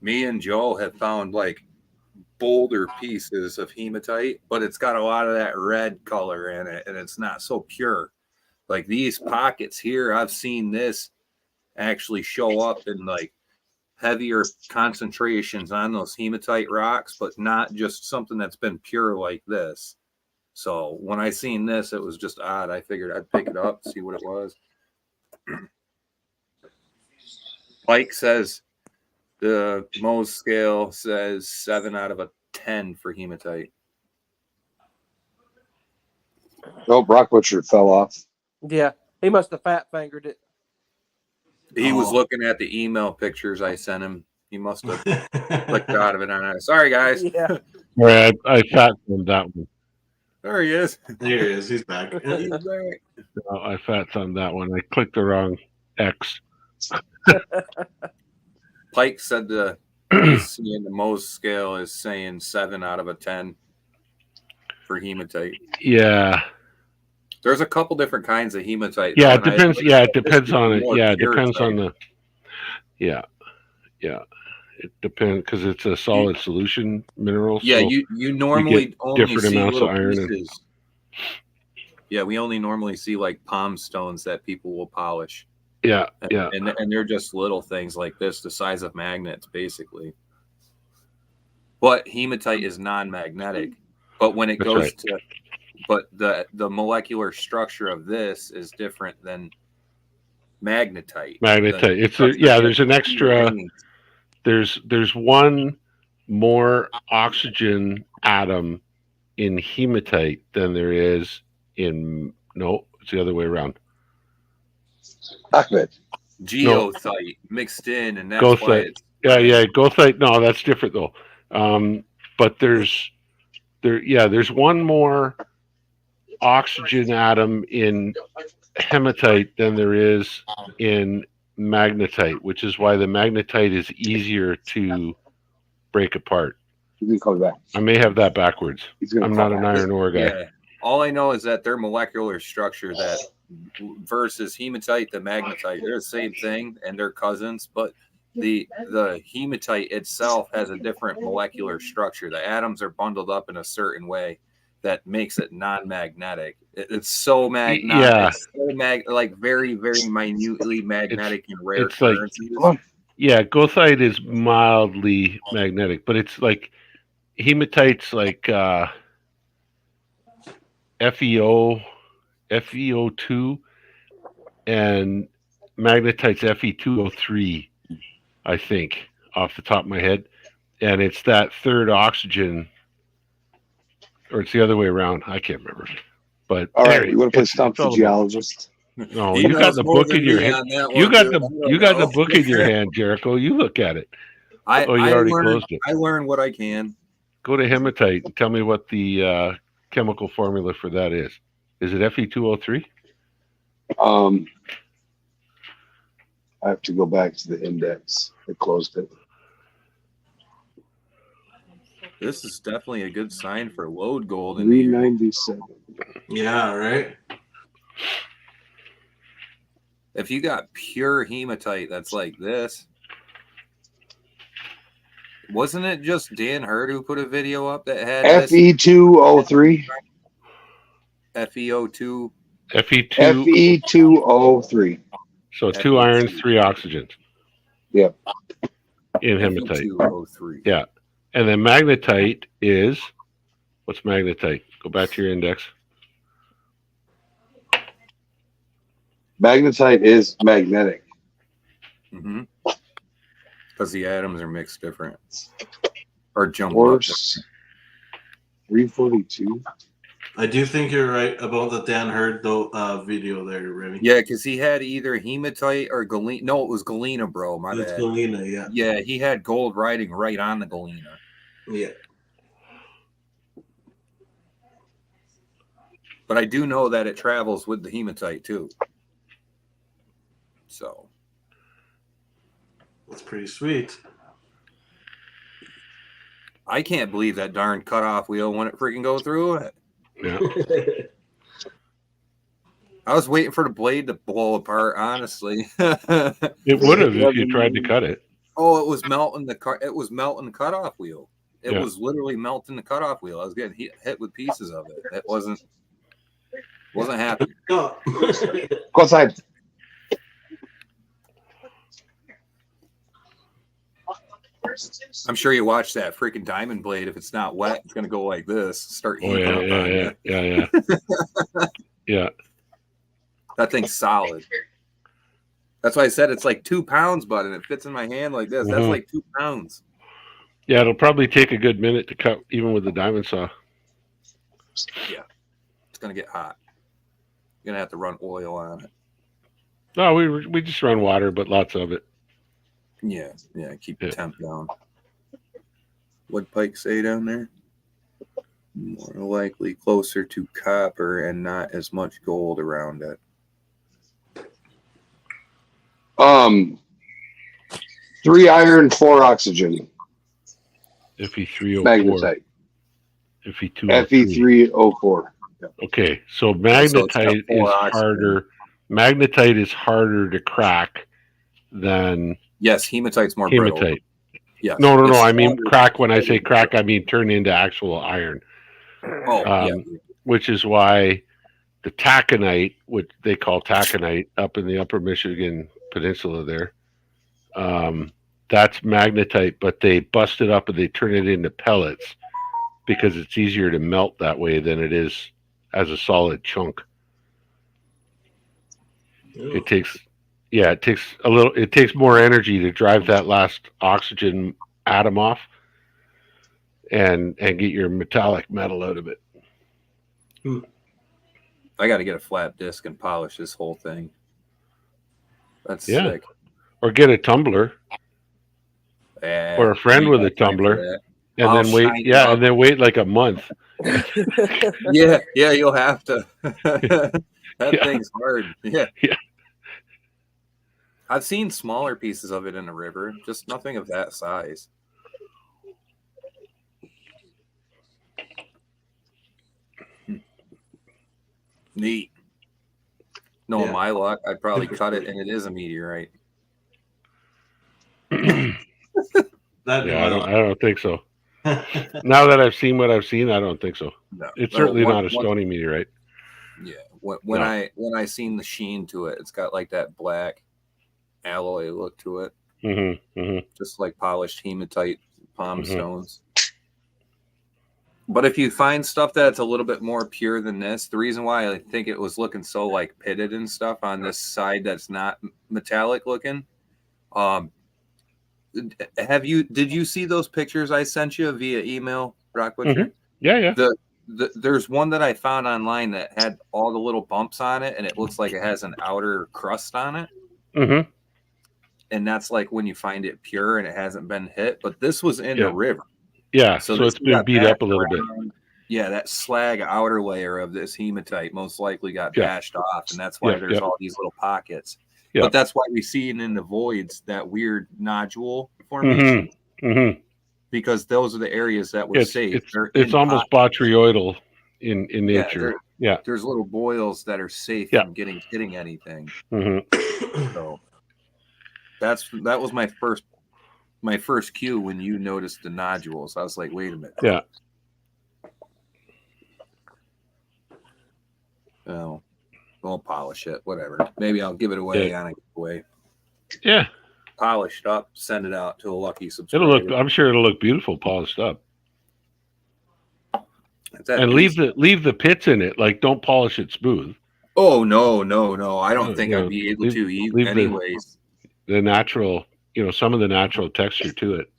me and Joel have found like bolder pieces of hematite, but it's got a lot of that red color in it, and it's not so pure. Like these pockets here, I've seen this actually show up in like heavier concentrations on those hematite rocks, but not just something that's been pure like this. So when I seen this, it was just odd. I figured I'd pick it up, see what it was. Mike says the Mohs scale says 7 out of 10 for hematite. Oh, Brock Butcher fell off. Yeah, he must have fat fingered it. He was Oh. looking at the email pictures I sent him. He must have clicked out of it on it. Sorry, guys. Yeah. Where I fat thumbed that one. There he is. There he is. He's back. He's back. No, I fat thumbed that one. I clicked the wrong X. Pike said the seeing the Mohs scale is saying 7 out of a 10 for hematite. Yeah. There's a couple different kinds of hematite. Yeah, though, it and depends. Yeah, it depends on it. more Yeah, it pure depends type. on the. Yeah, yeah, it depends because it's a solid solution mineral. Yeah, so you normally only different see amounts of little iron and- pieces. Yeah, we only normally see like palm stones that people will polish. yeah, And, yeah. and they're just little things like this, the size of magnets, basically. But hematite is non-magnetic. But when it That's goes right. to, but the molecular structure of this is different than magnetite. Magnetite. It's a, structure yeah. of There's an the extra. rings. There's one more oxygen atom in hematite than there is in no. It's the other way around. Ahmed. Geothite mixed in, and that's Goethite. why it's Yeah. Goethite. No, that's different though. But there's one more oxygen atom in hematite than there is in magnetite, which is why the magnetite is easier to break apart. He's gonna call me back. I may have that backwards. He's gonna I'm call not an back. iron ore guy. Yeah. All I know is that their molecular structure that versus hematite, the magnetite, they're the same thing and they're cousins, but the hematite itself has a different molecular structure. The atoms are bundled up in a certain way that makes it non-magnetic. It's so magnetic. Yeah. It's so like very, very minutely magnetic and rare it's like- occurrences. Come on. Yeah, goethite is mildly magnetic, but it's like hematite's like FeO2 and magnetite's Fe2O3, I think, off the top of my head. And it's that third oxygen, or it's the other way around. I can't remember. But All right, anyway, you want to play it's Stump the all about- Geologist? No, He you got knows the more book than in your me hand. on that You one, got dude. the I don't you got the know. book in your hand, Jericho. You look at it. Oh, you already closed it. I learn what I can. Go to hematite and tell me what the chemical formula for that is. Is it Fe2O3? I have to go back to the index. I closed it. This is definitely a good sign for load gold in here. 397. Yeah, right. If you got pure hematite that's like this, wasn't it just Dan Hurd who put a video up that had this Fe2O3. FeO2? Fe2. Fe2O3. So 2 irons, 3 oxygens. Yep. In hematite. Fe2O3. Yeah. And then magnetite is, what's magnetite? Go back to your index. Magnetite is magnetic. Mm-hmm. Because the atoms are mixed different. Or jumped up. Worse. 342. I do think you're right about the Dan Hurd video there, Remy. Yeah, because he had either hematite or galena. No, it was galena, bro. My It's bad. Galena, yeah. Yeah, he had gold writing right on the galena. Yeah. But I do know that it travels with the hematite too. So That's pretty sweet. I can't believe that darn cutoff wheel when it freaking go through it. Yeah. I was waiting for the blade to blow apart, honestly. It would have if you tried to cut it. Oh, it was melting the cutoff wheel. It Yeah. was literally melting the cutoff wheel. I was getting hit with pieces of it. It wasn't happy. No. Go outside. I'm sure you watch that freaking diamond blade. If it's not wet, it's gonna go like this. Start Oh, heaving up on yeah. you. Yeah. Yeah. That thing's solid. That's why I said it's like 2 pounds, bud, and it fits in my hand like this. That's Mhm. like 2 pounds. Yeah, it'll probably take a good minute to cut, even with the diamond saw. It's gonna get hot. You're gonna have to run oil on it. No, we just run water, but lots of it. Yeah, keep the temp down. What Pike say down there? More likely closer to copper and not as much gold around it. 3 iron, 4 oxygen. Fe304. Magnetite. Fe203. Fe304. Okay, so So magnetite it's got is 4 oxygen. harder. Magnetite is harder to crack than Yes, hematite's more brittle. hematite. Yes. No. It's I mean harder. crack. When I say crack, I mean turn into actual iron. Oh, yeah. Which is why the taconite, which they call taconite, up in the Upper Michigan Peninsula there, that's magnetite, but they bust it up and they turn it into pellets because it's easier to melt that way than it is as a solid chunk. It takes more energy to drive that last oxygen atom off and get your metallic metal out of it. I got to get a flat disc and polish this whole thing. That's Yeah. sick. Or get a tumbler or a friend with a Ain't got time for tumbler that. and I'll then wait. shine it Yeah, up. and then wait like a month. Yeah, you'll have to. That Yeah. thing's hard. Yeah. Yeah. I've seen smaller pieces of it in the river, just nothing of that size. Neat. No, Yeah. my luck, I'd probably cut it, and it is a meteorite. That'd be Yeah, I my don't think so. Now that I've seen what I've seen, I don't think so. No, It's no, certainly one- not a stony meteorite. Yeah, when No. I seen the sheen to it, it's got like that black alloy look to it, just like polished hematite palm stones. But if you find stuff that's a little bit more pure than this, the reason why I think it was looking so like pitted and stuff on this side that's not metallic looking, did you see those pictures I sent you via email, Rock Butcher? Yeah. There's one that I found online that had all the little bumps on it, and it looks like it has an outer crust on it. Mm-hmm. And that's like when you find it pure and it hasn't been hit. But this was in the river. Yeah, so this it's been got beat up a little bashed bit. around. Yeah, that slag outer layer of this hematite most likely got Yeah. bashed off, and that's why Yeah, there's yeah. all these little pockets. Yeah. But that's why we see in the voids that weird nodule formation, because those are the areas that were safe. They're It's in almost botryoidal in nature. Yeah. There's little boils that are safe Yeah. from hitting anything. Mm-hmm. So that was my first cue when you noticed the nodules. I was like, wait a minute. Yeah. Oh, we'll polish it. Whatever. Maybe I'll give it away on a giveaway. Yeah. Polished up, send it out to a lucky subscriber. I'm sure it'll look beautiful polished up. That And piece. leave the pits in it. Like, don't polish it smooth. Oh no. I don't think You I'd know, be able leave- to leave anyways. The natural, some of the natural texture to it.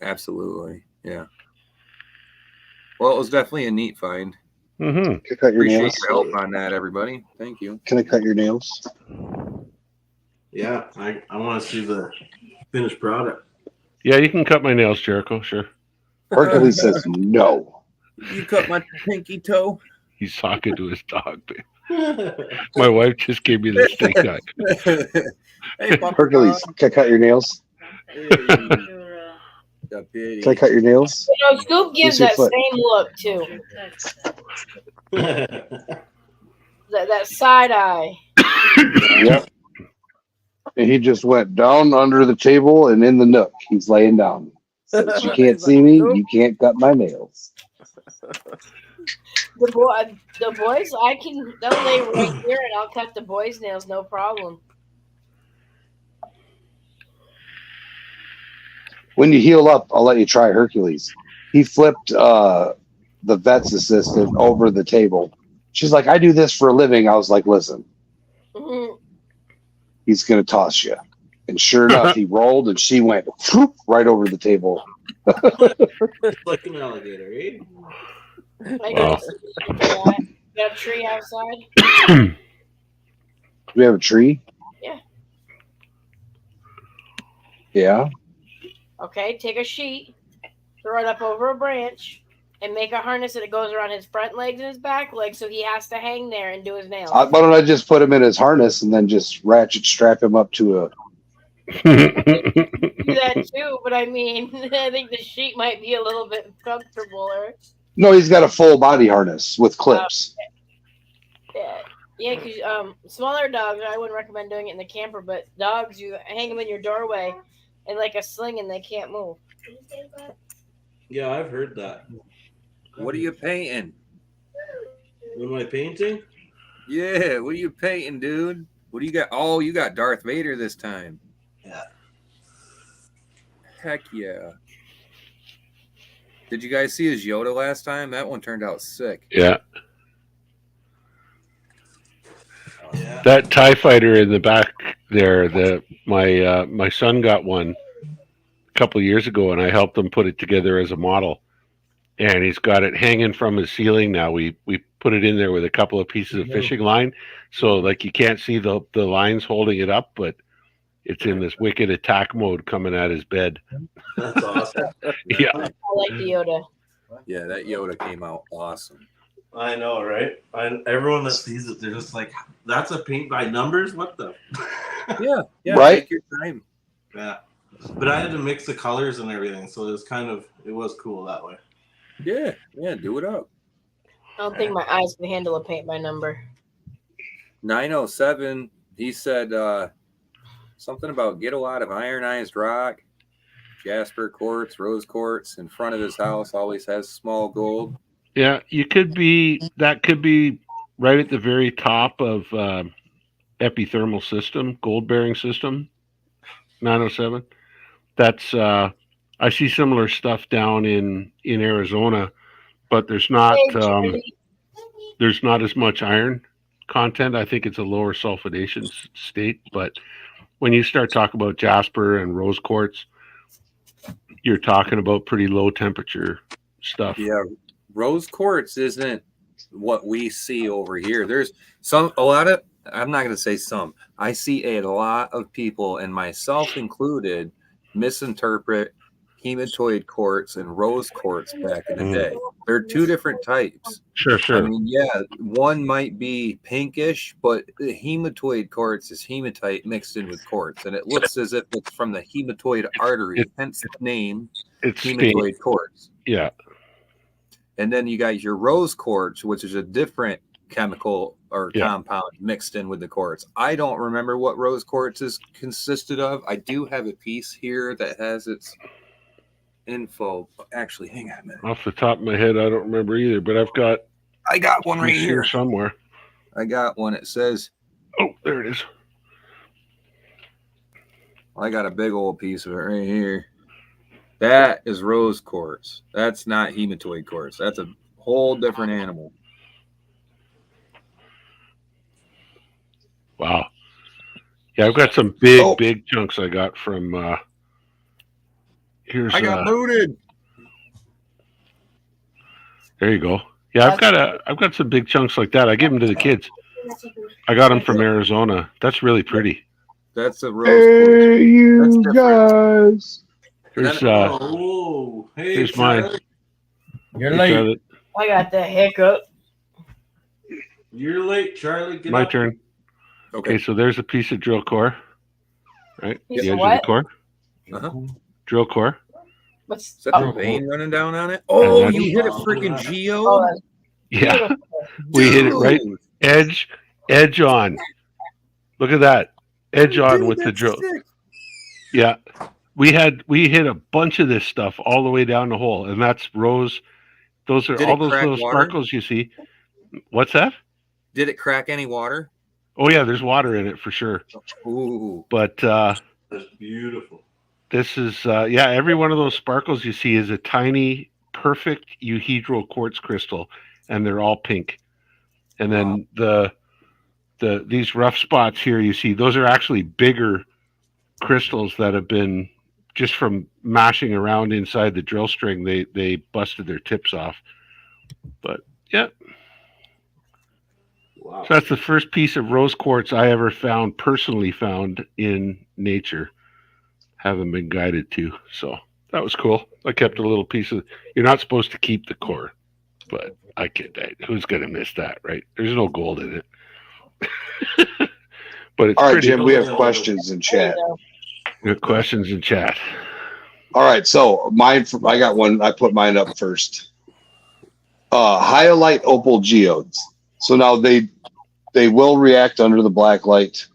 Absolutely. Yeah. Well, it was definitely a neat find. Mm-hmm. Can I cut your Appreciate nails? your help on that, everybody. Thank you. Can I cut your nails? Yeah, I want to see the finished product. Yeah, you can cut my nails, Jericho. Sure. Hercules says no. You cut my pinky toe. He's talking to his dog. My wife just gave me the stink eye. Hey, Papa Hercules, can I cut your nails? Dog. Can I cut your nails? Scoop gives your that foot. same look too. That side eye. Yep. And he just went down under the table and in the nook. He's laying down. Says, you can't see me. You can't cut my nails. The boys, they'll lay right here and I'll cut the boys' nails, no problem. When you heal up, I'll let you try Hercules. He flipped the vet's assistant over the table. She's like, I do this for a living. I was like, listen, he's going to toss you. And sure enough, he rolled and she went whoop, right over the table. Like an alligator, eh? I got a tree outside. we have a tree? Yeah. Yeah. Okay, take a sheet, throw it up over a branch, and make a harness that goes around his front legs and his back legs, so he has to hang there and do his nails. Why don't I just put him in his harness and then just ratchet strap him up to a? Do that too, but I mean, I think the sheet might be a little bit comfortabler. No, he's got a full body harness with clips. Yeah, because smaller dogs, I wouldn't recommend doing it in the camper, but dogs, you hang them in your doorway in like a sling and they can't move. Yeah, I've heard that. What are you painting? What am I painting? Yeah, what are you painting, dude? What do you got? Oh, you got Darth Vader this time. Yeah. Heck yeah. Did you guys see his Yoda last time? That one turned out sick. Yeah. Yeah. That TIE fighter in the back there, my son got one a couple of years ago, and I helped him put it together as a model. And he's got it hanging from his ceiling now. We put it in there with a couple of pieces of fishing line, so like you can't see the lines holding it up, but it's in this wicked attack mode coming at his bed. That's awesome. Yeah. I like the Yoda. Yeah, that Yoda came out awesome. I know, right? Everyone that sees it, they're just like, "That's a paint by numbers? What the?" Yeah, Right? Take your time. Yeah, but I had to mix the colors and everything, so it was cool that way. Yeah, do it up. I don't think my eyes can handle a paint by number. 907, he said something about get a lot of ironized rock, jasper quartz, rose quartz in front of his house always has small gold. Yeah, that could be right at the very top of epithermal system, gold bearing system, 907. That's I see similar stuff down in Arizona, but there's not as much iron content. I think it's a lower sulfidation state, but when you start talking about jasper and rose quartz, you're talking about pretty low temperature stuff. Yeah, rose quartz isn't what we see over here. There's I'm not going to say some. I see a lot of people, and myself included, misinterpret hematoid quartz and rose quartz back in the day. They're two different types. Sure. I mean, yeah, one might be pinkish, but the hematoid quartz is hematite mixed in with quartz, and it looks as if it's from the hematoid artery, hence the name It's hematoid quartz. Yeah. And then you got your rose quartz, which is a different chemical or compound mixed in with the quartz. I don't remember what rose quartz is consisted of. I do have a piece here that has its info. Actually, hang on a minute. Off the top of my head, I don't remember either, but I got one right here somewhere. I got one. It says, oh, there it is. I got a big old piece of it right here. That is rose quartz. That's not hematoid quartz. That's a whole different animal. Wow. Yeah, I've got some big chunks I got from here's I got booted. There you go. Yeah, I've got some big chunks like that. I give them to the kids. I got them from Arizona. That's really pretty. That's a rose Hey, you guys. Here's Hey, here's mine. You're Hey, late. Charlotte. I got the hiccup. You're late, Charlie. Get My up. turn. Okay, so there's a piece of drill core. Right? Piece The of edge what? of the core. Uh-huh. Drill core. What's Is that the vein running down on it? Oh, you hit a freaking geode? Yeah. We hit it right edge on. Look at that. Edge on with the drill. Sick. Yeah. We hit a bunch of this stuff all the way down the hole, and that's rose. Those are Did all it those crack little water? sparkles you see. What's that? Did it crack any water? Oh yeah, there's water in it for sure. Ooh. But That's beautiful. this is every one of those sparkles you see is a tiny, perfect euhedral quartz crystal, and they're all pink. And then these rough spots here you see, those are actually bigger crystals that have been just from mashing around inside the drill string. They busted their tips off. But yeah. Wow. So that's the first piece of rose quartz I ever personally found in nature. Haven't been guided to. So that was cool. I kept a little piece of. You're not supposed to keep the core, but I get that. Who's gonna miss that, right? There's no gold in it. But it's All right, pretty. Jim, we have questions in There you chat. go. Good questions in chat. All right, so mine. I got one. I put mine up first. Hyalite opal geodes. So now they will react under the black light.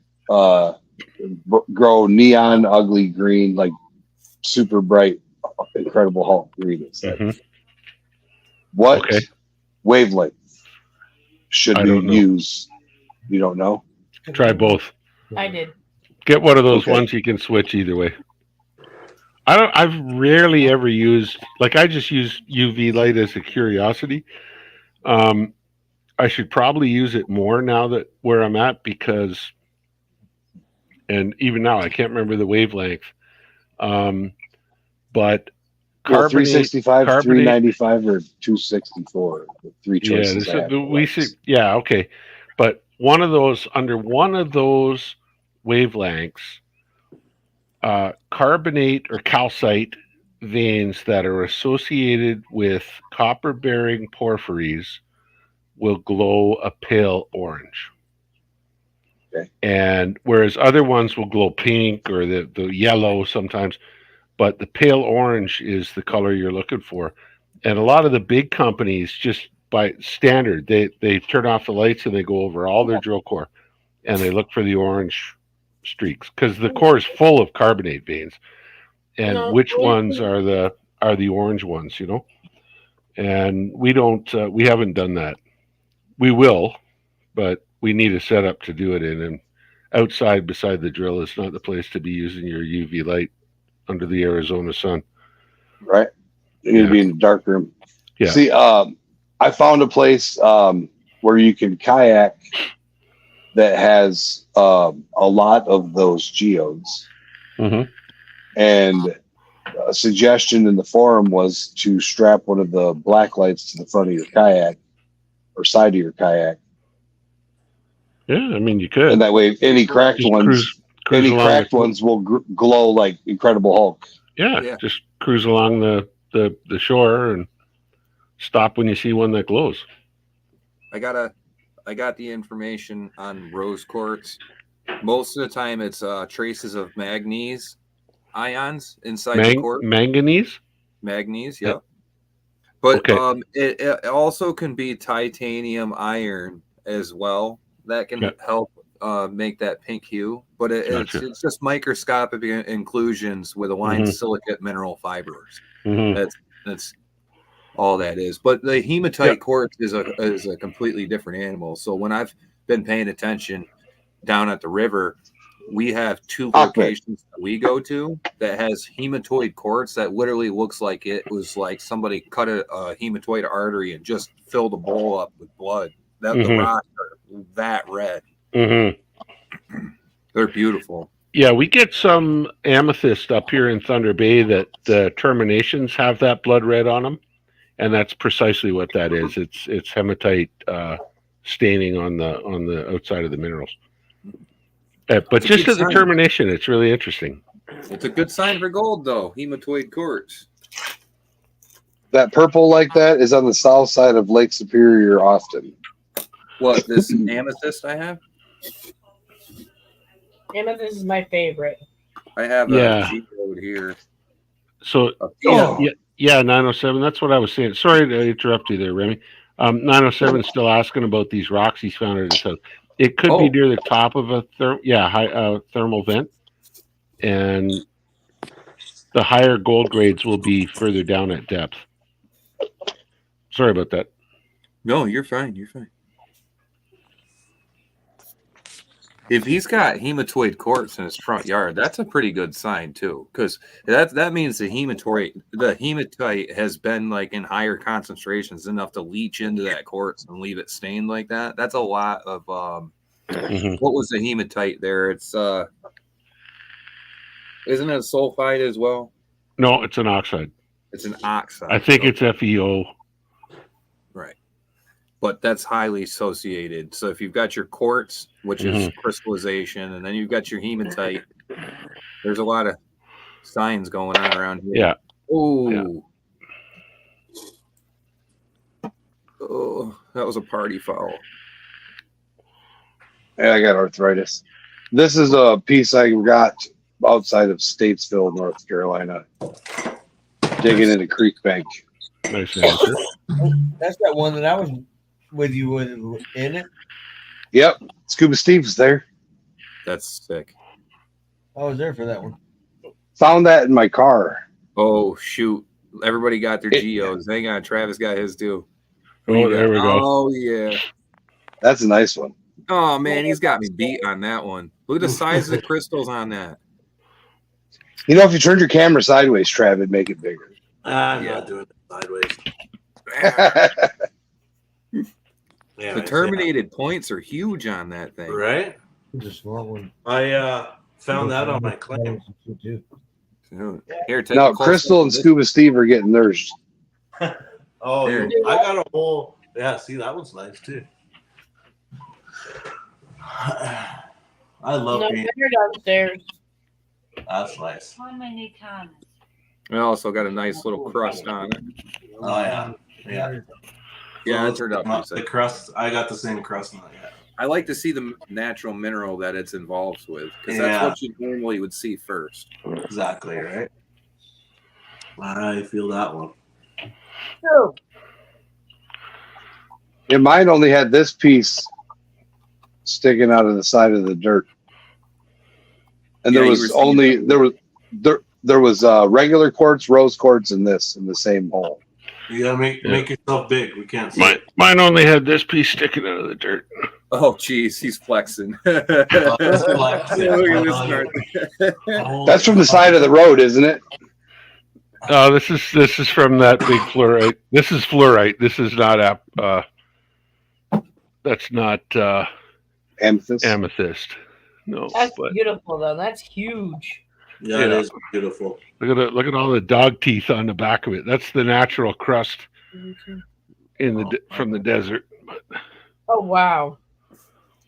Grow neon, ugly green, like super bright, Incredible Hulk green. Instead. Mhm. What Okay. wavelength should I we don't know. use? You don't know. Try both. I did. Get one of those Okay. ones you can switch either way. I've rarely ever used, like, I just use UV light as a curiosity. I should probably use it more now that where I'm at, because, and even now I can't remember the wavelength. But Well, 365, carbonate- 395, or 264. The three yeah, choices. I have for we lights. see, yeah, okay. But under one of those wavelengths, carbonate or calcite veins that are associated with copper-bearing porphyries will glow a pale orange. Okay. And whereas other ones will glow pink or the yellow sometimes, but the pale orange is the color you're looking for. And a lot of the big companies, just by standard, they turn off the lights and they go over all their drill core and they look for the orange streaks, because the core is full of carbonate veins. And No, which we- ones are the orange ones, you know? And we haven't done that. We will, but we need a setup to do it in. And outside beside the drill is not the place to be using your UV light under the Arizona sun. Right. You need to be in the dark room. Yeah. See, I found a place where you can kayak that has a lot of those geodes. Mm-hmm. And a suggestion in the forum was to strap one of the black lights to the front of your kayak or side of your kayak. Yeah, I mean, you could. And that way, any cracked Just ones, cruise any along cracked the- ones will glow like Incredible Hulk. Yeah, Yeah. just cruise along the shore and stop when you see one that glows. I got the information on rose quartz. Most of the time, it's traces of manganese ions inside the quartz. Manganese? Manganese, Yeah. yep. But Okay. it also can be titanium iron as well. That can Yeah. help make that pink hue. But Gotcha. it's just microscopic inclusions with aligned Mhm. silicate mineral fibers. Mhm. That's all that is. But the hematite Yeah. quartz is a completely different animal. So when I've been paying attention down at the river, we have two Ahmed. locations that we go to that has hematoid quartz that literally looks like it was like somebody cut a hematoid artery and just filled a bowl up with blood. The Mhm. rocks are that red. Mm-hmm. They're beautiful. Yeah, we get some amethyst up here in Thunder Bay that the terminations have that blood red on them, and that's precisely what that is. It's hematite staining on the outside of the minerals. But It's a just good as a sign. termination, it's really interesting. It's a good sign for gold, though. Hematoid quartz. That purple like that is on the south side of Lake Superior, Austin. What, this amethyst I have? Amethyst is my favorite. I have Yeah. a geode here. So Oh. yeah, 907. That's what I was saying. Sorry to interrupt you there, Remy. 907 is still asking about these rocks he's found at his house. It could be Oh. near the top of a thermal vent, and the higher gold grades will be further down at depth. Sorry about that. No, you're fine. You're fine. If he's got hematoid quartz in his front yard, that's a pretty good sign too, because that means the hematite has been like in higher concentrations enough to leach into that quartz and leave it stained like that. That's a lot of Mhm. what was the hematite there? It's isn't it a sulfide as well? No, it's an oxide. It's an oxide. I think it's FeO. Right. but that's highly associated. So if you've got your quartz, which is crystallization, and then you've got your hematite, there's a lot of signs going on around here. Yeah. Oh. Yeah. Oh, that was a party foul. Yeah, I got arthritis. This is a piece I got outside of Statesville, North Carolina, digging into Creek Bank. Nice answer. That's that one that I was with you with in it. Yep, Scuba Steve's there. That's sick. I was there for that one. Found that in my car. Oh shoot! Everybody got their geos. Hang on, Travis got his too. Oh, there we go. Oh yeah. That's a nice one. Oh man, he's got me beat on that one. Look at the size of the crystals on that. You know, if you turned your camera sideways, Trav, it'd make it bigger. I'm not doing it sideways. Yeah, The terminated points are huge on that thing. right? It's a small one. I found that on my claim. Dude, here, take Now, a close Crystal look and at this. Scuba Steve are getting theirs. Oh, There. I got a whole. Yeah, see, that one's nice too. I love No, being. they're downstairs. That's nice. We also got a nice little crust on it. Oh yeah, yeah. Yeah, it turned out pretty The sick. crust. I got the same crust on it. Yeah. I like to see the natural mineral that it's involved with because Yeah. that's what you normally would see first. Exactly right. I feel that one. Oh, Yeah, mine only had this piece sticking out of the side of the dirt, and Yeah, there you was were seeing only that. there was regular quartz, rose quartz, and this in the same hole. You gotta make yourself big. We can't see. Mine only had this piece sticking out of the dirt. Oh, geez, he's flexing. That's flexing. Look at this part. That's from the side of the road, isn't it? This is from that big fluorite. This is fluorite. This is not that's not Amethyst. amethyst. No, that's but beautiful though. That's huge. Yeah, it Yeah. is beautiful. look at all the dog teeth on the back of it. That's the natural crust in the from the desert. But, Oh wow.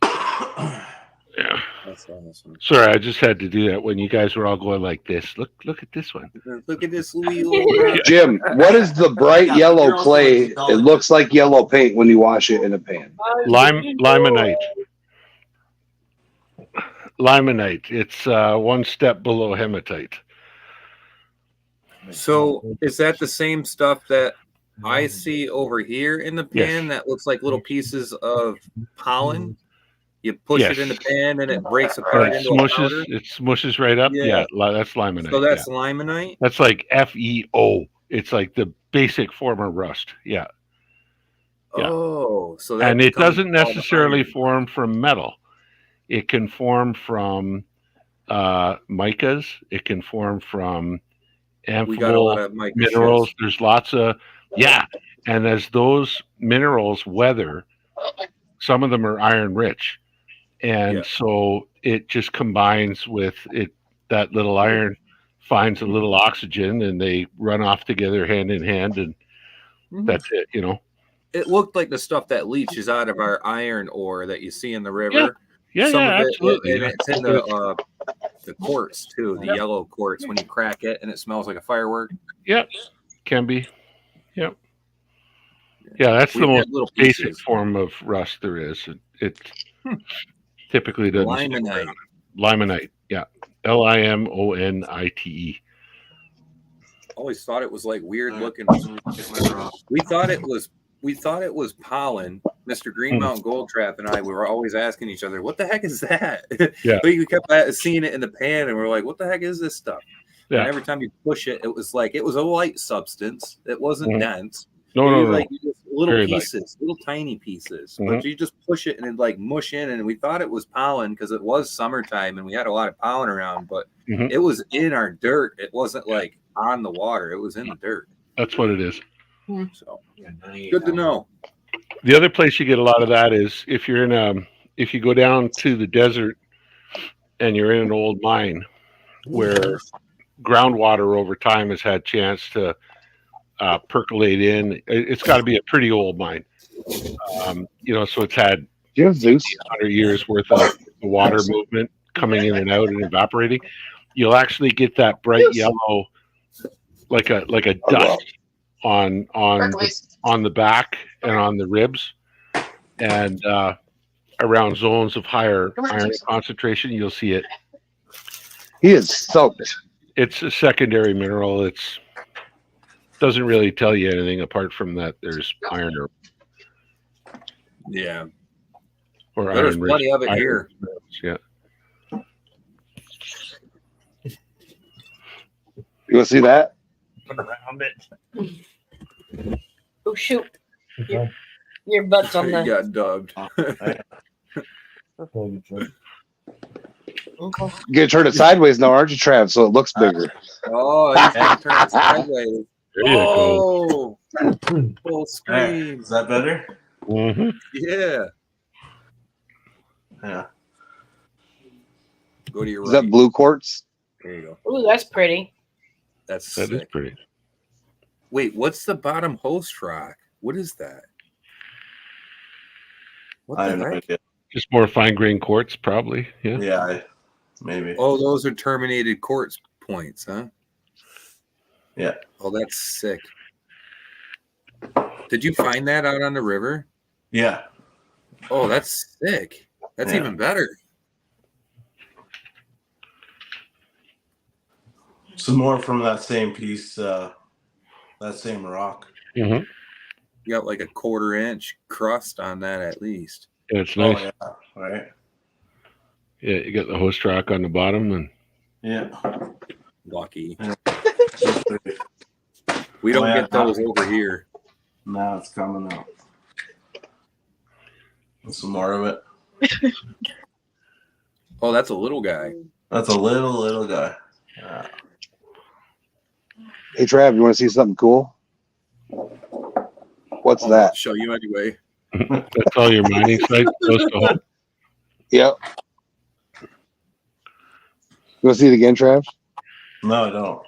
yeah. That's awesome. Sorry, I just had to do that when you guys were all going like this. Look at this one. Look at this wee little Jim, what is the bright yellow clay? It looks like yellow paint when you wash it in a pan. Limonite. Limonite. It's one step below hematite. So is that the same stuff that I see over here in the pan that looks like little pieces of pollen? You push it in the pan and it breaks apart It into a powder? smushes right up. Yeah. Yeah, that's limonite. So that's yeah. limonite? That's like FeO. It's like the basic form of rust. Yeah. Yeah. Oh, so that And it comes doesn't from all the necessarily iron. form from metal. It can form from micas. It can form from We got a lot amphibole of mica minerals. shifts. There's lots of and as those minerals weather, some of them are iron rich, and Yeah. so it just combines with it. That little iron finds a little oxygen, and they run off together hand in hand, and that's it. You know. It looked like the stuff that leaches out of our iron ore that you see in the river. Yeah, Some yeah, of it, absolutely. and it's in the quartz too, the yellow quartz when you crack it and it smells like a firework. Yep, can be. Yep. Yeah, that's We the had most little basic pieces. form of rust there is. It typically doesn't. stick Limonite. around. Limonite. Yeah. Limonite. Always thought it was like weird looking. We thought it was pollen. Mr. Green Mountain Gold Trap and I, we were always asking each other, "What the heck is that?" Yeah. We kept seeing it in the pan, and we're like, "What the heck is this stuff?" Yeah. And every time you push it, it was like it was a light substance. It wasn't dense. No, It no, was no. like just little Very light. pieces, little tiny pieces. Mhm. But you just push it and it like mush in. And we thought it was pollen because it was summertime and we had a lot of pollen around. But Mhm. it was in our dirt. It wasn't like on the water. It was in the dirt. That's what it is. So good to know. The other place you get a lot of that is if you're in if you go down to the desert and you're in an old mine where groundwater over time has had chance to percolate in. It's got to be a pretty old mine. So it's had Do you have Zeus? 100 years worth of water movement coming in and out and evaporating. You'll actually get that bright yellow, like a dust on the back and on the ribs, and around zones of higher iron concentration, you'll see it. He is soaked. It's a secondary mineral. It's doesn't really tell you anything apart from that there's iron or Yeah. or There's iron plenty of it iron here. minerals, yeah. You want to see that? Around it. Oh shoot! Your butt's on He the. got dubbed. Okay. You gotta turn it sideways now, aren't you, Trav? So it looks bigger. Oh, he's gonna turn it sideways. There you go. Oh, full There. screen. Is that better? Mhm. Yeah. Yeah. Go to your Is right. that blue quartz? There you go. Ooh, that's pretty. That's That is sick. pretty. Wait, what's the bottom host rock? What is that? What I the have no heck? idea. Just more fine grained quartz, probably. Yeah. Yeah, maybe. Oh, those are terminated quartz points, huh? Yeah. Oh, that's sick. Did you find that out on the river? Yeah. Oh, that's sick. That's Yeah. even better. Some more from that same piece, that same rock. Mm-hmm. You got like a 1/4 inch crust on that at least. Yeah, it's nice. Oh, yeah. Right. Yeah, you got the host rock on the bottom, and Yeah. Lucky. Yeah. We don't Oh, yeah. get those over here. Now it's coming out. And some more of it. Oh, that's a little guy. That's a little guy. Yeah. Hey, Trav, you want to see something cool? What's I'll that? show you anyway. that's all your mining site supposed to hold. Yep. You want to see it again, Trav? No, I don't.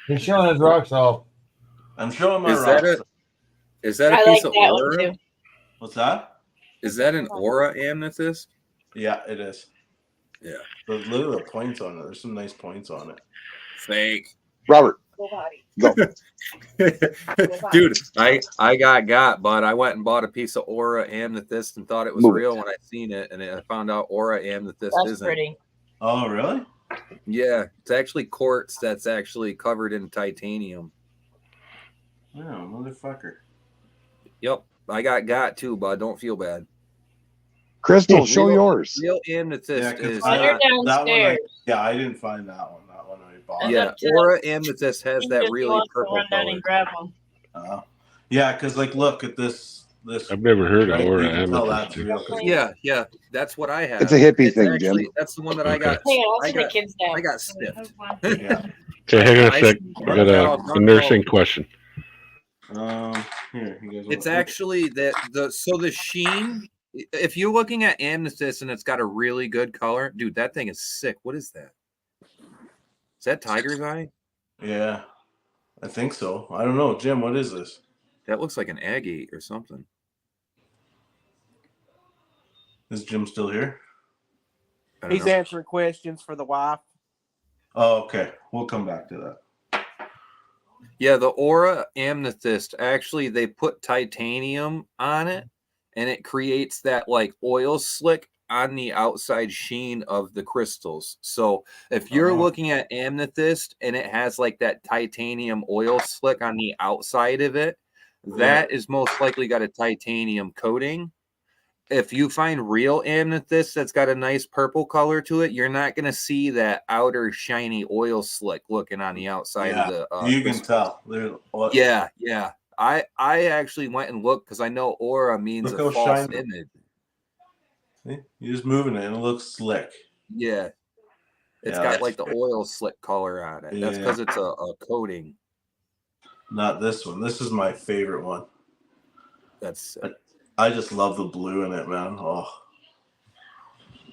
He's showing his rocks off. I'm showing my Is rocks. that a I piece like of that one aura? too. What's that? Is that an aura amethyst? Yeah, it is. Yeah. But look at the points on it. There's some nice points on it. Fake. Robert, go. Dude, I got, but I went and bought a piece of aura amethyst and thought it was Move it. real when I seen it, and I found out aura amethyst That's isn't. pretty. Oh, really? Yeah, it's actually quartz that's actually covered in titanium. Oh, motherfucker. Yep, I got too, bud. Don't feel bad. Crystal, show Real- yours. Real amethyst Yeah, 'cause is They're that one, downstairs. I didn't find that one. That one I bought. That's yeah. up to Aura amethyst has He that just really wants to purple run down color. and grab one. Yeah, because like, look at this. I've never heard of Right, aura you can tell amethyst. that's real. 'cause Yeah, that's what I have. It's a hippie It's thing, actually, Jim. That's the one that I got. Hey, I'll I see the got, kids down. I got stiffed. Yeah. Okay, hang on I- a sec. I got a nursing question. Here, you guys It's want- actually the sheen. If you're looking at amethyst and it's got a really good color, dude, that thing is sick. What is that? Is that tiger's eye? Yeah, I think so. I don't know, Jim. What is this? That looks like an agate or something. Is Jim still here? I don't He's know. answering questions for the wife. Oh, okay. We'll come back to that. Yeah, the aura amethyst. Actually, they put titanium on it, and it creates that like oil slick on the outside sheen of the crystals. So if you're Uh-huh. looking at amethyst and it has like that titanium oil slick on the outside of it, that is most likely got a titanium coating. If you find real amethyst that's got a nice purple color to it, you're not going to see that outer shiny oil slick looking on the outside of the you can crystal. tell. There- what- Yeah. I actually went and looked because I know aura means Look a how false shiny. image. See? You're just moving it and it looks slick. Yeah. It's Yeah, got that's like the great. oil slick color on it. That's Yeah. because it's a coating. Not this one. This is my favorite one. That's I just love the blue in it, man. Oh,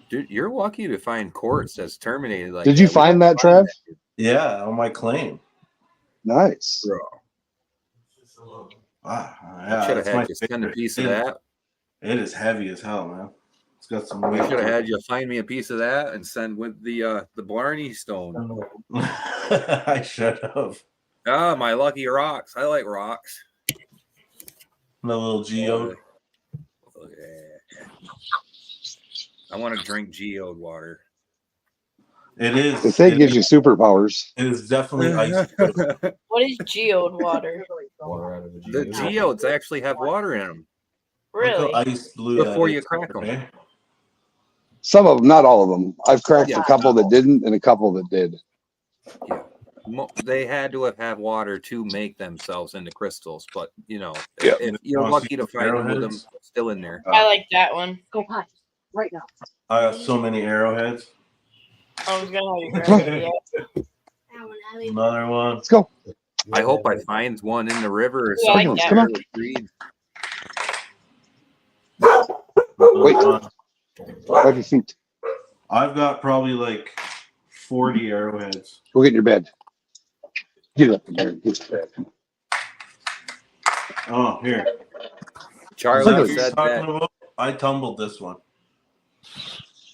dude, you're lucky to find quartz that's terminated like Did you We find don't that, Trav? yeah, on my claim. Nice. Bro. Yeah, I should have that's my had you send a favorite. piece of that. It is heavy as hell, man. It's got some We weight. should have to had you find me a piece of that and send with the Blarney stone. it. I should have. Ah, my lucky rocks. I like rocks. The little geode. Oh, yeah. I want to drink geode water. It is. They say it gives you superpowers. It is definitely ice. What is geode water? The geodes actually have water in them. Really? Ice blue. Before you crack them. Okay. Some of them, not all of them. I've cracked Yeah. a couple that didn't and a couple that did. Yeah. They had to have water to make themselves into crystals, but Yeah. if you're lucky to find them with them still in there. I like that one. Go pot right now. I got so many arrowheads. I was gonna have you grab it. Yeah. Another one. Let's go. I hope I find one in the river or Yeah, I something. like Come on. Wait. Have your feet. I've got probably like 40 arrowheads. Go get in your bed. Get up there. Get to bed. Oh, here. Charlie What you're said talking that. about? I tumbled this one.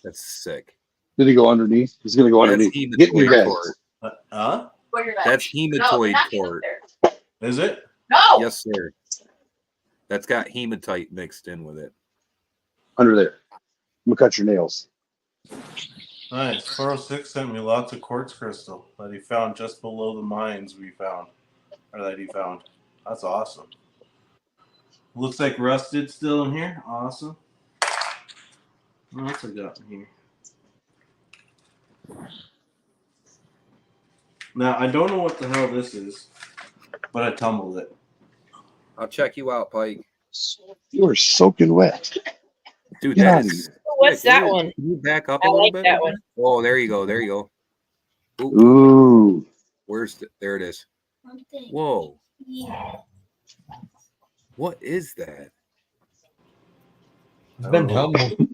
That's sick. Did he go underneath? He's gonna go That's underneath. Get in your hematoid bed. cord. Huh? That's hematoid cord. Is it? No. Yes, sir. That's got hematite mixed in with it. Under there. I'm gonna cut your nails. Nice. 406 sent me lots of quartz crystal that he found just below the mines we found. Or that he found. That's awesome. Looks like rusted still in here. Awesome. What else I got in here? Now, I don't know what the hell this is, but I tumbled it. I'll check you out, Pike. You are soaking wet. Dude, Get that out of is. What's Can that you- one? Can you back up I a little like bit? that one. Oh, there you go. There you go. Ooh, Ooh. there it is. Whoa. What is that? It's been tumbled.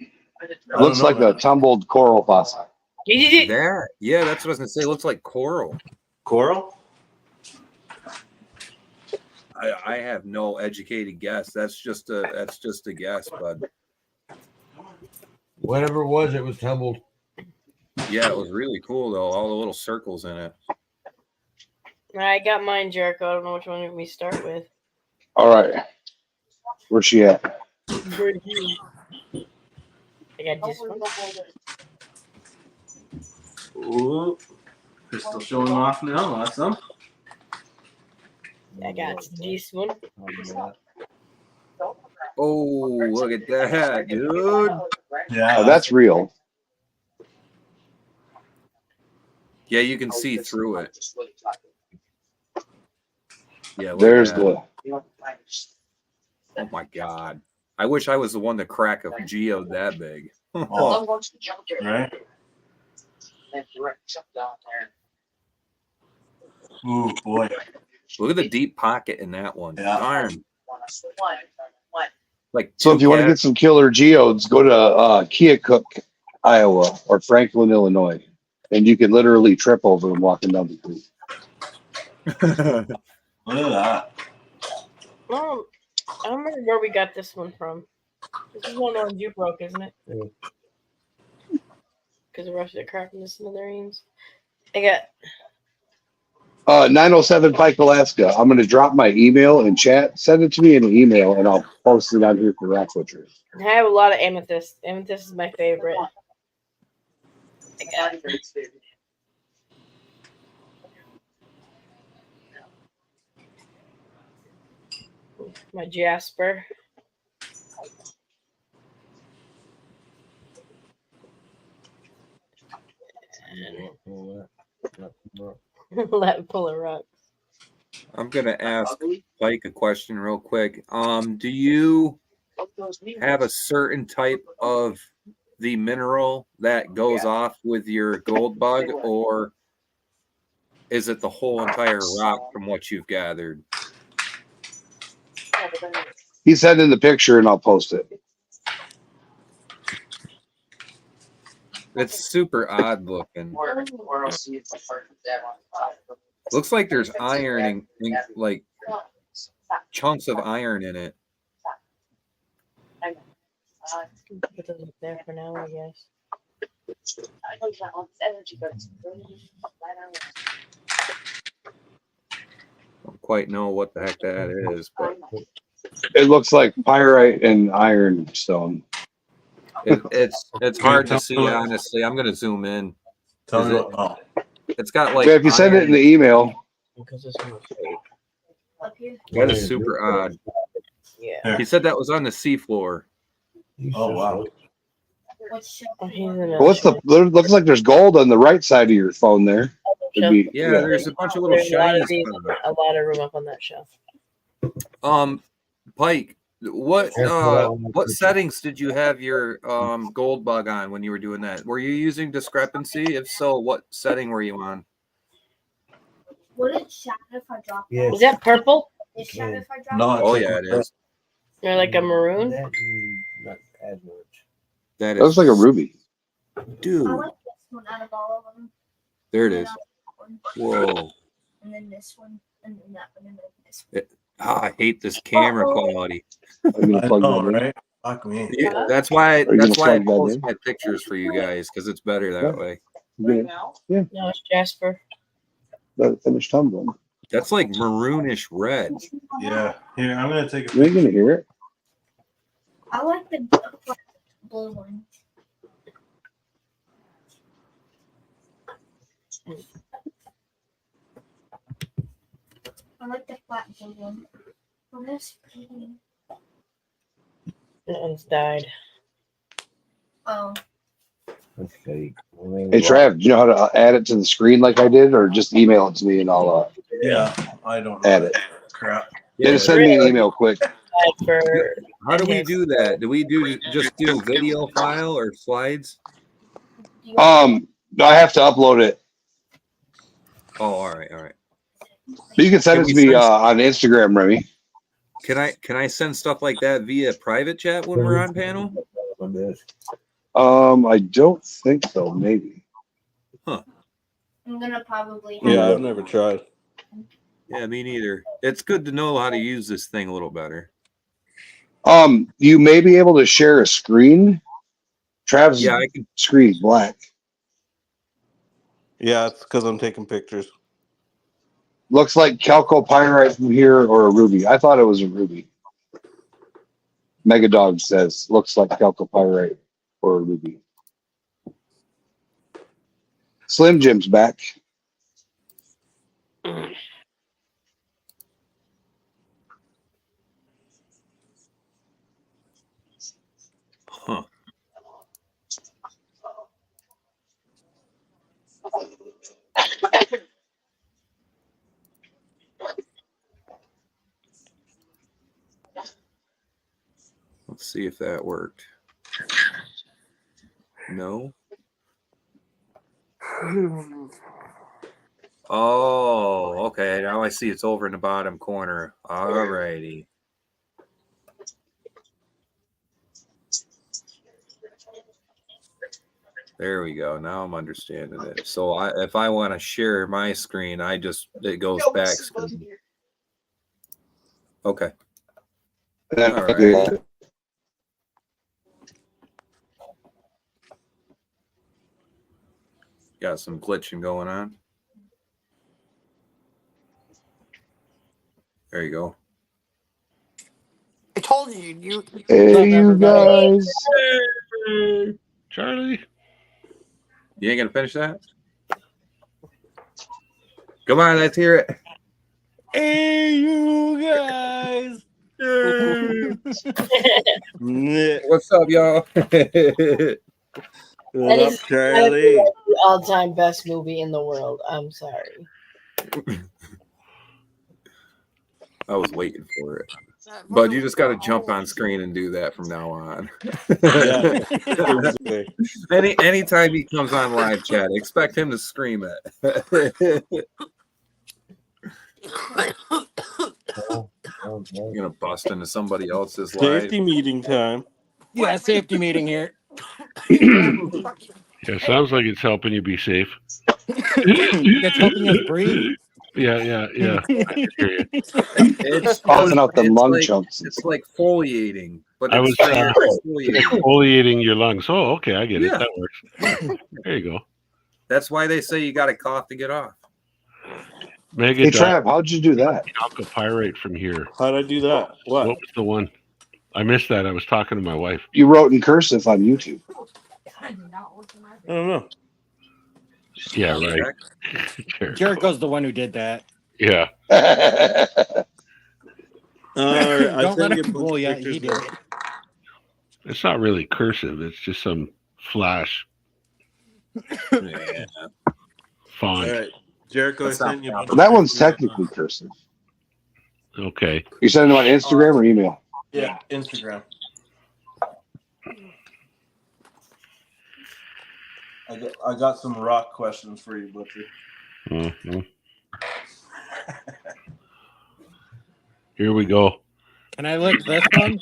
Looks like a tumbled coral fossil. That? Yeah, that's what I was gonna say. It looks like coral. Coral? I have no educated guess. That's just a guess, bud. Whatever it was tumbled. Yeah, it was really cool though. All the little circles in it. I got mine, Jericho. I don't know which one we start with. All right. Where's she at? Right here. I got this one. Ooh. Crystal showing off now. Awesome. I got this one. Oh, look at that, dude. Yeah. Oh, that's real. Yeah, you can see through it. Yeah, look There's at that. Oh my god. I wish I was the one to crack a geode that big. Oh, right? Ooh, boy. Look at the deep pocket in that one. Yeah. Darn. Like So if you want to get some killer geodes, go to Keokuk, Iowa, or Franklin, Illinois, and you can literally trip over them walking down the street. Look at that. Well, I don't remember where we got this one from. This is one on you broke, isn't it? Because the rest of the crap in the smithereens. I got 907 Pike, Alaska. I'm going to drop my email in chat. Send it to me in an email, and I'll post it out here for Rock Butcher. I have a lot of amethyst. Amethyst is my favorite. I got my Jasper. Let pull a rock. I'm gonna ask Mike a question real quick. Do you have a certain type of the mineral that goes off with your gold bug, or is it the whole entire rock from what you've gathered? He sent in the picture, and I'll post it. It's super odd looking. Looks like there's iron in like chunks of iron in it. Put those up there for now, I guess. Don't quite know what the heck that is, but It looks like pyrite and iron stone. it's hard to see, honestly. I'm gonna zoom in. Tell me Is what. Oh, It's got like Yeah, if you send it in the email, Because this one's Up here. that is super odd. yeah. He said that was on the seafloor. oh wow. What's Oh, he's in a what's the? Looks like there's gold on the right side of your phone there. It'd be- Yeah, there's a bunch of little There's a lot shiny of these, spots. a lot of room up on that shelf. Pike, what settings did you have your gold bug on when you were doing that? Were you using discrepancy? If so, what setting were you on? Would it shatter if I drop Yes. Is that purple It shatter if I drop No, it? Oh yeah, it is. or like a maroon? Not as much. That It looks is, like a ruby. dude. I like this one out of all of them. There it And is. then that one, Whoa. and then this one, and then that one, and then this one. I hate this camera quality. Are you I gonna plug know, that in? right? Fuck me. Yeah, that's why. you That's gonna why I plug that post in? my pictures for you guys because it's better that way. You gonna- No, it's Jasper. Let it finish tumbling. That's like maroonish red. Yeah. Here, I'm gonna take a You ain't gonna hear it. I like the blue one. I like the flat blue one. Oh, that's pretty. That one's died. Oh, Okay. Hey Trav, do you know how to add it to the screen like I did, or just email it to me and I'll Yeah, I don't know. add it? Crap. Yeah, just send me an email quick. Died for How do we do that? Do we just do video file or slides? do you I have to upload it. Oh, all right. But you can send Can it to we me send- on Instagram, Remy. Can I send stuff like that via private chat when we're on panel? I don't think so. Maybe. I'm gonna probably have Yeah, I've never tried. Yeah, me neither. It's good to know how to use this thing a little better. You may be able to share a screen. Trav's Yeah, I can. screen's black. Yeah, it's because I'm taking pictures. Looks like chalcopyrite from here or a ruby. I thought it was a ruby. Megadog says looks like chalcopyrite or a ruby. Slim Jim's back. Huh. Let's see if that worked. No. Oh, okay. Now I see it's over in the bottom corner. All righty. There we go. Now I'm understanding it. So if I want to share my screen, it goes back. Okay. All right. Got some glitching going on. There you go. I told you. Hey, you guys. Charlie. You ain't gonna finish that? Come on, let's hear it. Hey, you guys. What's up, y'all? That What up, is Charlie? the all-time best movie in the world. I'm sorry. I was waiting for it. But you just got to jump on screen and do that from now on. Yeah. Anytime he comes on live chat, expect him to scream it. You're gonna bust into somebody else's live. Safety meeting time. Yeah, safety meeting here. Yeah, sounds like it's helping you be safe. That's helping us breathe. Yeah. I hear you. It's Tossing out the it's lung like, chunks. It's like foliating, but I it's was exfoliating. exfoliating your lungs. Oh, okay, I get it. Yeah. That works. There you go. That's why they say you got to cough to get off. Mega Hey, Trav, how'd you do that? Alkapyrate from here. How'd I do that? What was the one? I missed that. I was talking to my wife. You wrote in cursive on YouTube. I don't know. Yeah, right. Jericho's the one who did that. Yeah. Don't let him fool you. He did it. It's not really cursive. It's just some flash Yeah. font. All right, Jericho, I That's not sent you. a bunch Well, that of one's pictures. technically cursive. Okay. You sending them on Instagram or email? Yeah, Instagram. I got some rock questions for you, Butcher. Mm-hmm. Here we go. Can I lick this one?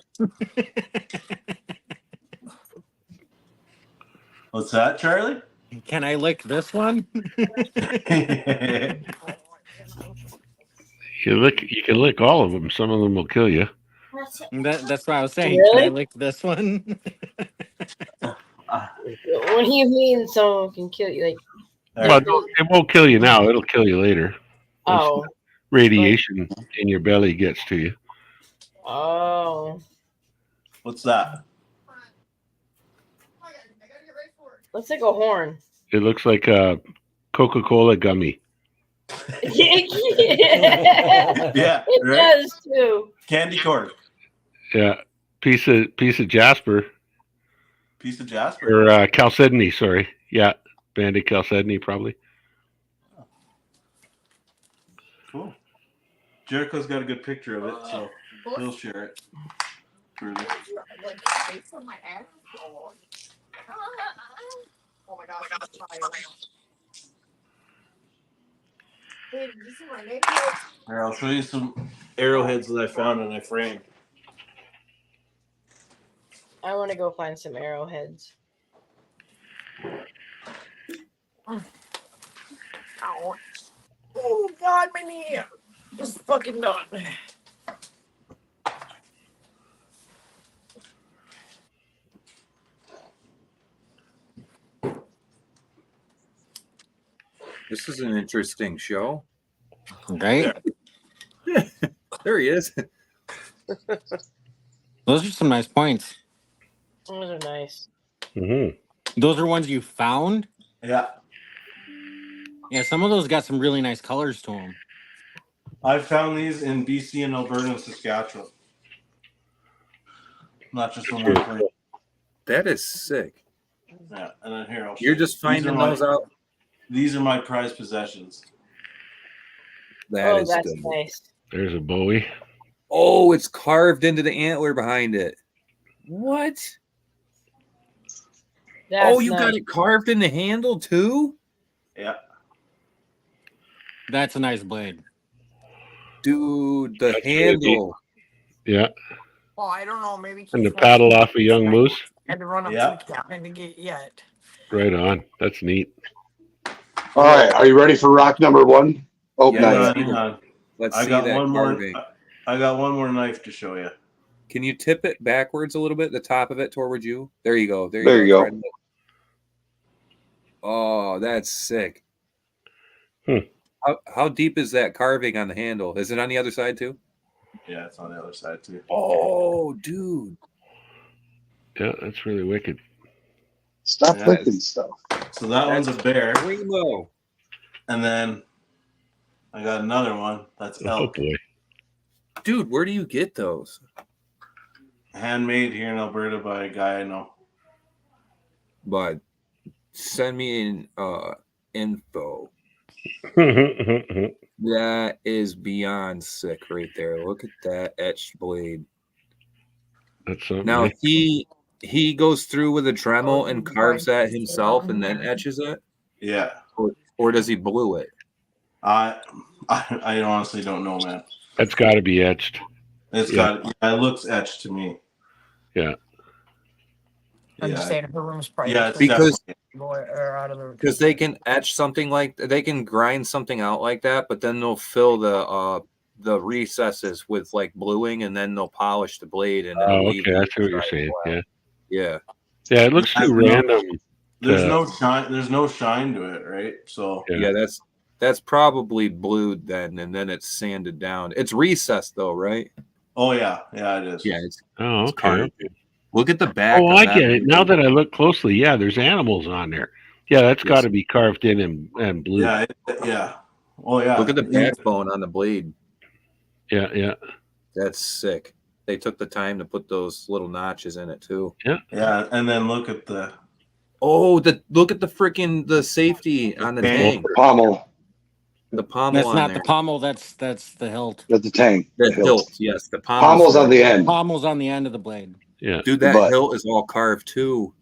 What's that, Charlie? Can I lick this one? You can lick all of them. Some of them will kill you. That's what I was saying. Really? Can I lick this one? What do you mean someone can kill you? Like, Well, it won't kill you now. It'll kill you later. oh, Radiation in your belly gets to you. oh, What's that? looks like a horn. It looks like a Coca-Cola gummy. Yeah, It right? does too. Candy corn. Yeah. Piece of jasper Piece of jasper. or chalcedony. Sorry. Yeah. Banded chalcedony probably. Cool. Jericho's got a good picture of it, so he'll share it. Further. Oh my gosh, I'm tired. Hey, did you see my name? Here, I'll show you some arrowheads that I found and I framed. I want to go find some arrowheads. Ow. Oh God, my knee. It's fucking done. This is an interesting show. Right? There he is. Those are some nice points. Those are nice. Mm-hmm. Those are ones you found? Yeah. Yeah, some of those got some really nice colors to them. I found these in BC and Alberta and Saskatchewan. Not just in one place. That is sick. Yeah, and then here I'll show You're you. just finding These are those my- out. These are my prized possessions. That Oh, is that's good. nice. There's a Bowie. Oh, it's carved into the antler behind it. What? That's Oh, you got nice. it carved in the handle too? Yeah. That's a nice blade. Dude, the That's really handle. Yeah. Well, I don't know. Maybe And the he's paddle off a young moose. had to run up Yeah. to the cabin to get yet. Right on. That's neat. All right, are you ready for rock number one? Oh, Yeah, not Hang yet. on, hang on. Let's I see got that one more. carving. I got one more knife to show you. Can you tip it backwards a little bit, the top of it towards you? There you go. There There you go. Try to- Oh, that's sick. Hmm. How deep is that carving on the handle? Is it on the other side too? Yeah, it's on the other side too. Oh, dude. Yeah, that's really wicked. Stop Yeah. clicking stuff. So that one's a bear, Rainbow. and then I got another one that's Oh elk, boy. Dude, where do you get those? handmade here in Alberta by a guy I know. But send me in info. That is beyond sick right there. Look at that etched blade. That's something. Now eh? he goes through with a Dremel and carves that himself and then etches it, Yeah, or does he blue it? I honestly don't know, man. That's got to be etched. It's Yeah. got it looks etched to me. Yeah. I'm just Yeah. saying her room's probably Yeah, it's Because out of the because they can etch something like they can grind something out like that, but then they'll fill the recesses with like bluing, and then they'll polish the blade, and it'll Oh, leave. okay. I see what you're saying. Yeah. Yeah. Yeah, it looks too random. There's to- no shine. There's no shine to it, right? So Yeah, that's probably blued then, and then it's sanded down. It's recessed though, right? Oh yeah, it is. Yeah. It's Oh, carved. okay. Look at the back. Oh, of I that get it. blade. Now that I look closely, yeah, there's animals on there. Yeah, that's Yes. got to be carved in and blue. Yeah, yeah. Oh yeah. Look at the backbone on the blade. Yeah. That's sick. They took the time to put those little notches in it too. Yeah, and then look at the Look at the freaking the safety on the tank. Pommel. The pommel That's on not there. the pommel. That's the hilt. That's the tank. The hilt, yes. The pommel's Pommel's on the end. Pommel's on the end of the blade. Yeah. Dude, that But- hilt is all carved too.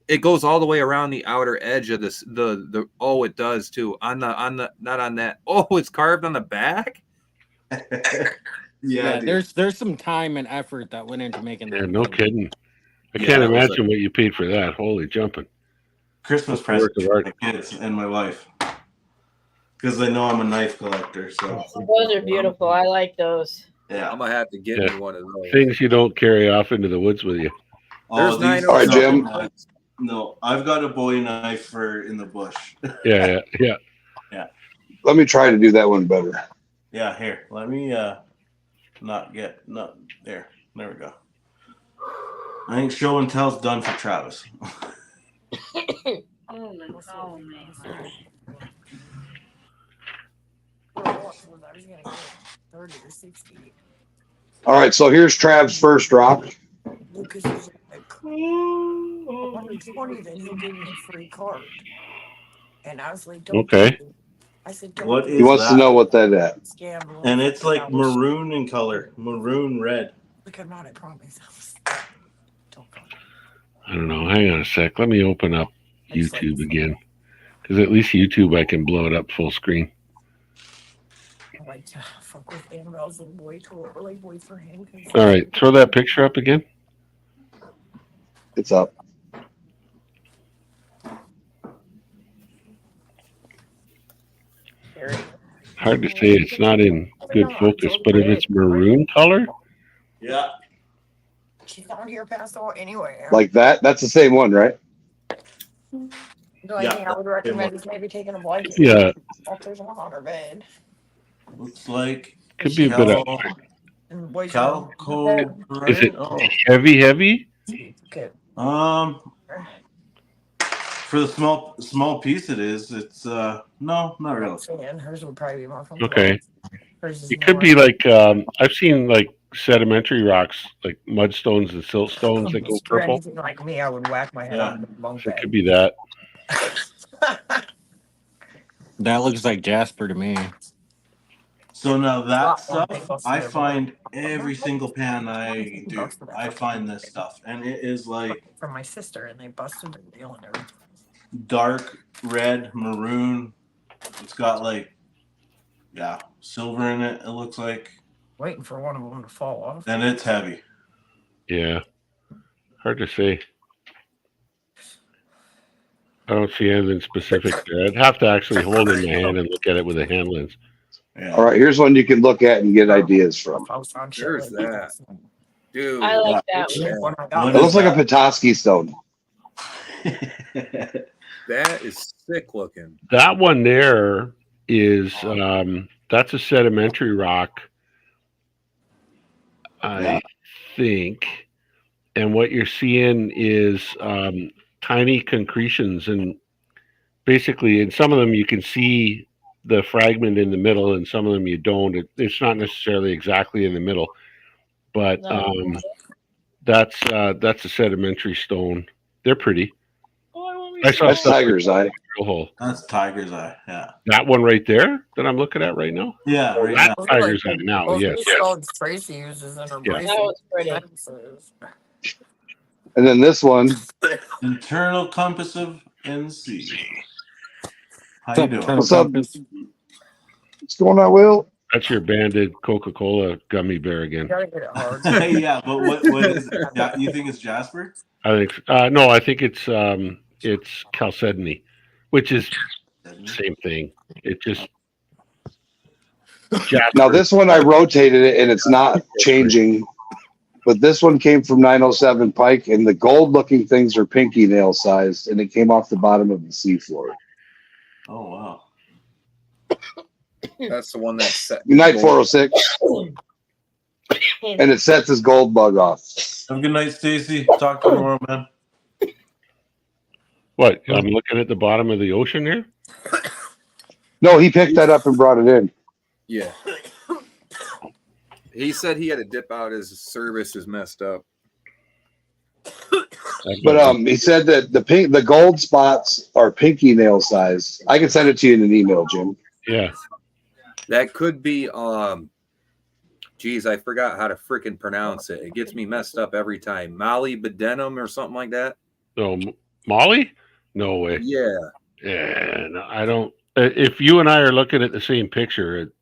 It goes all the way around the outer edge of this. The it does too. On the not on that. Oh, it's carved on the back. Yeah, there's some time and effort that went into making that. Yeah, no kidding. I Yeah, can't that was imagine what you paid for that. Holy jumping. Christmas Work present of for art. my kids and my wife, because they know I'm a knife collector. So Those are beautiful. I like those. yeah. I'm gonna have to get Yeah. me one of those. Things you don't carry off into the woods with you. There's these- 9 All right, Jim. No, I've got a Bowie knife for in the bush. Yeah. Let me try to do that one better. Yeah, here. Let me not there. There we go. I think show and tell's done for Travis. All right, so here's Trav's first rock. Lucas is like, 120, then he'll give me a free card. And I was like, don't. Okay. I said, don't. What do is He wants to that? know what that is. Gambling. And it's like I was- maroon in color, maroon red. Look, I'm not, I promise. Don't go. I don't know. Hang on a sec. Let me open up YouTube again. Because at least YouTube, I can blow it up full screen. I like to fuck with Annabelle's little boy toy, like boyfriend. All right. Throw that picture up again. It's up. Hard to say. It's not in good focus. But if it's maroon color, Yeah. She's not here past all anyway. Like that? That's the same one, right? The only thing I would recommend is maybe taking a blanket. Yeah. If there's one on her bed. Looks like could be a bit of. And boys Calico. Is it Oh. heavy? Okay. For the small piece it is. It's no, not really. And hers would probably be more fun. Okay. Hers is It could more- be like I've seen like sedimentary rocks, like mudstones and siltstones that go For purple. anything like me, I would whack my head Yeah. on the bunk So it bed. could be that. That looks like Jasper to me. So now that Well, stuff, I find every single pan I do, I find this stuff, and it is like From my sister, and they busted the deal and everything. dark red, maroon. It's got like, yeah, silver in it. It looks like, Waiting for one of them to fall off. and it's heavy. Yeah. Hard to say. I don't see anything specific there. I'd have to actually hold it in my hand and look at it with a hand lens. Yeah. All right, here's one you can look at and get ideas from. There's that. Dude. I like that yeah. one. It looks like a Petoskey stone. That is sick looking. That one there is that's a sedimentary rock, I think. And what you're seeing is tiny concretions, and basically in some of them you can see the fragment in the middle, and some of them you don't. It's not necessarily exactly in the middle, but that's a sedimentary stone. They're pretty. I saw That's stuff Tiger's Eye. drill hole. That's Tiger's Eye. Yeah. That one right there that I'm looking at right now. Yeah. Right That's now. Tiger's Eye now. Those Yes. are stones Tracy uses in her Yeah. braces. That was pretty. And then this one, Internal compass of NC. How What's you up, doing? Eternal What's up? Compass? what's going on, Will? That's your banded Coca-Cola gummy bear again. Gotta hit it hard. Yeah, but what is it? Yeah, you think it's Jasper? I think no, I think it's Chalcedony, which is same thing. It just Now this one I rotated it and it's not changing, but this one came from 907 Pike, and the gold looking things are pinky nail sized, and it came off the bottom of the seafloor. Oh wow. That's the one that's set. Unite 406, and it sets his gold bug off. Have a good night, Stacy. Talk to you tomorrow, man. what? I'm looking at the bottom of the ocean here. No, he picked that up and brought it in. Yeah. He said he had to dip out. His service is messed up. But he said that the gold spots are pinky nail sized. I can send it to you in an email, Jim. Yeah. That could be geez, I forgot how to freaking pronounce it. It gets me messed up every time. Molybdenum or something like that. No, Molly? No way. Yeah. Yeah, no, I don't. If you and I are looking at the same picture,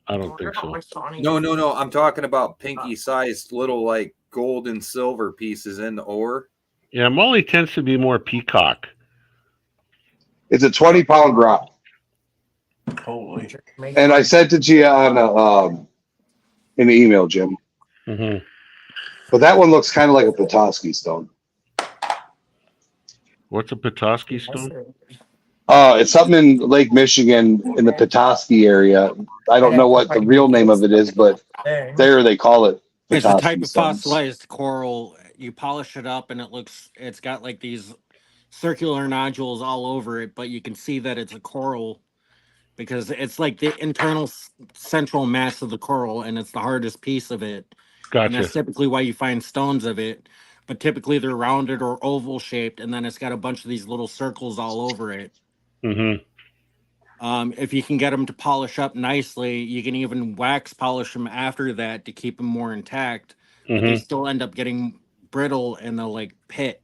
I don't think so. No. I'm talking about pinky-sized little like gold and silver pieces in the ore. Yeah, Molly tends to be more peacock. It's a 20-pound drop. Holy. And I sent it to you on in the email, Jim. Mm-hmm. But that one looks kind of like a Petoskey stone. What's a Petoskey stone? It's something in Lake Michigan in the Petoskey area. I don't know what the real name of it is, but there they call it It's a Petoskey type of stones. fossilized coral. You polish it up and it's got like these circular nodules all over it, but you can see that it's a coral because it's like the internal central mass of the coral and it's the hardest piece of it. And that's Gotcha. typically why you find stones of it, but typically they're rounded or oval shaped and then it's got a bunch of these little circles all over it. Mm-hmm. If you can get them to polish up nicely, you can even wax polish them after that to keep them more intact, but they Mhm. still end up getting brittle and they'll like pit.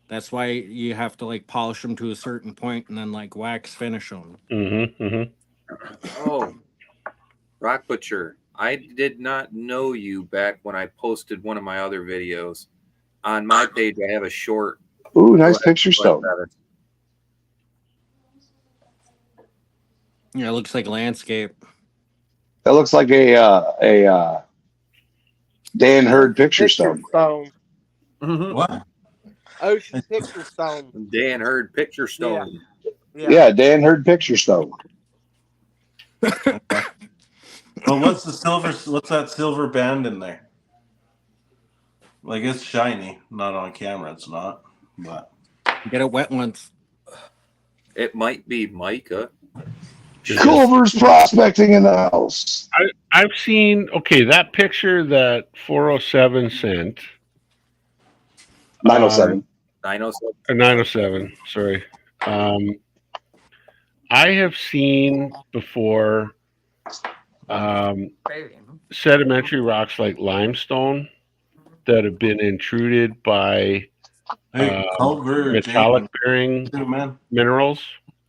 That's why you have to like polish them to a certain point and then like wax finish them. Mm-hmm. Mm-hmm. Oh, Rock Butcher. I did not know you back when I posted one of my other videos. On my page, I have a short. Ooh, nice picture stone. Yeah, it looks like landscape. That looks like a Dan Hurd picture stone. What? Ocean picture stone. Dan Hurd picture stone. Yeah, Dan Hurd picture stone. But what's that silver band in there? Like it's shiny, not on camera. It's not, but get it wet once. It might be mica. Culver's prospecting in the house. I've seen that picture that 407 sent. 907. 907. Or 907, sorry. I have seen before sedimentary rocks like limestone that have been intruded by Culver, metallic bearing man. minerals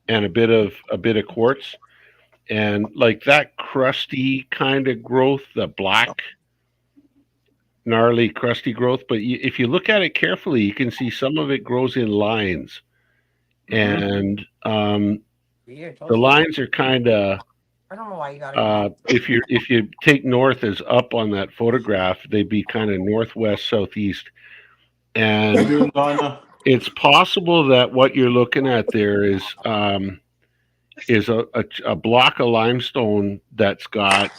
and a bit of quartz, and like that crusty kind of growth, the black gnarly crusty growth. But if you look at it carefully, you can see some of it grows in lines, and the lines are kind of I don't know why you got if you take north as up on that photograph, they'd be kind of northwest southeast, and it's possible that what you're looking at there is a block of limestone that's got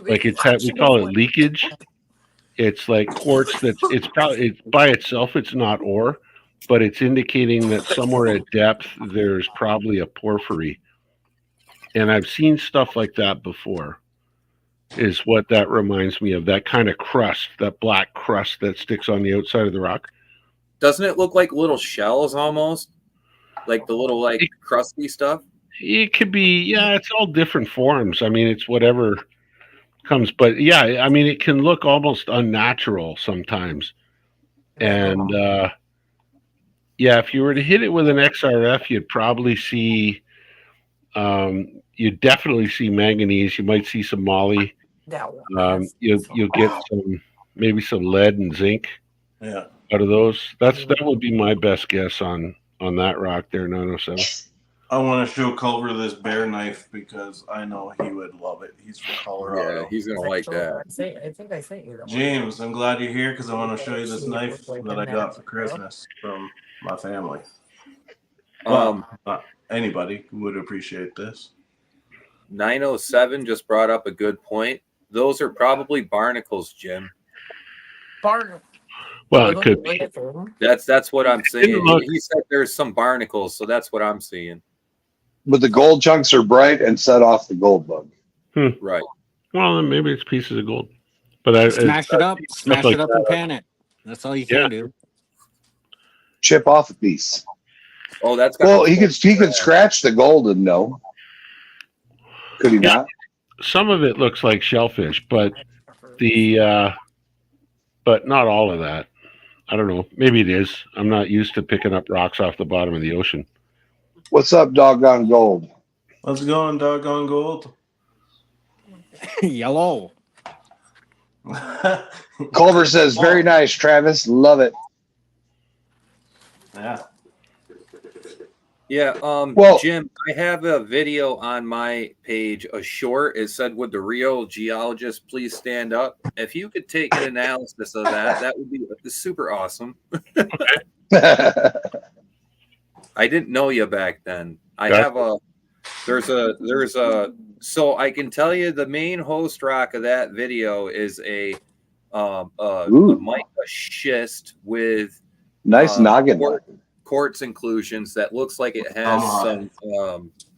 like we call it leakage. It's like quartz it's by itself it's not ore, but it's indicating that somewhere at depth there's probably a porphyry. And I've seen stuff like that before, is what that reminds me of, that kind of crust, that black crust that sticks on the outside of the rock. Doesn't it look like little shells almost? Like the little crusty stuff? It could be, it's all different forms. I mean, it's whatever comes. But yeah, I mean, it can look almost unnatural sometimes. And if you were to hit it with an XRF, you'd probably see You definitely see manganese. You might see some moly. That one. You'll get maybe some lead and zinc Yeah. out of those. That would be my best guess on that rock there, 907. I want to show Culver this bear knife because I know he would love it. He's from Colorado. Yeah, he's gonna like that. I think I sent you that one. James, I'm glad you're here because I want to show you this knife that I got for Christmas from my family. Well, not anybody would appreciate this. 907 just brought up a good point. Those are probably barnacles, Jim. Barnacle. Well, it could be. That's what I'm saying. look- He said there's some barnacles, so that's what I'm seeing. But the gold chunks are bright and set off the gold bug. Right. Well, then maybe it's pieces of gold. But Smash it up, stuff smash like it up, that. and pan it. That's all you can do. Chip off a piece. Oh, that's Well, he could scratch the gold and no. Could he not? Some of it looks like shellfish, but but not all of that. I don't know. Maybe it is. I'm not used to picking up rocks off the bottom of the ocean. What's up, doggone gold? Let's go on doggone gold. Yellow. Culver says, very nice, Travis. Love it. Yeah. Yeah, Well- Jim, I have a video on my page, a short. It said, would the real geologist please stand up? If you could take an analysis of that, that would be super awesome. I didn't know you back then. I Gotcha. have there's a so I can tell you the main host rock of that video is a mica schist with Nice noggin. quartz inclusions that looks like it has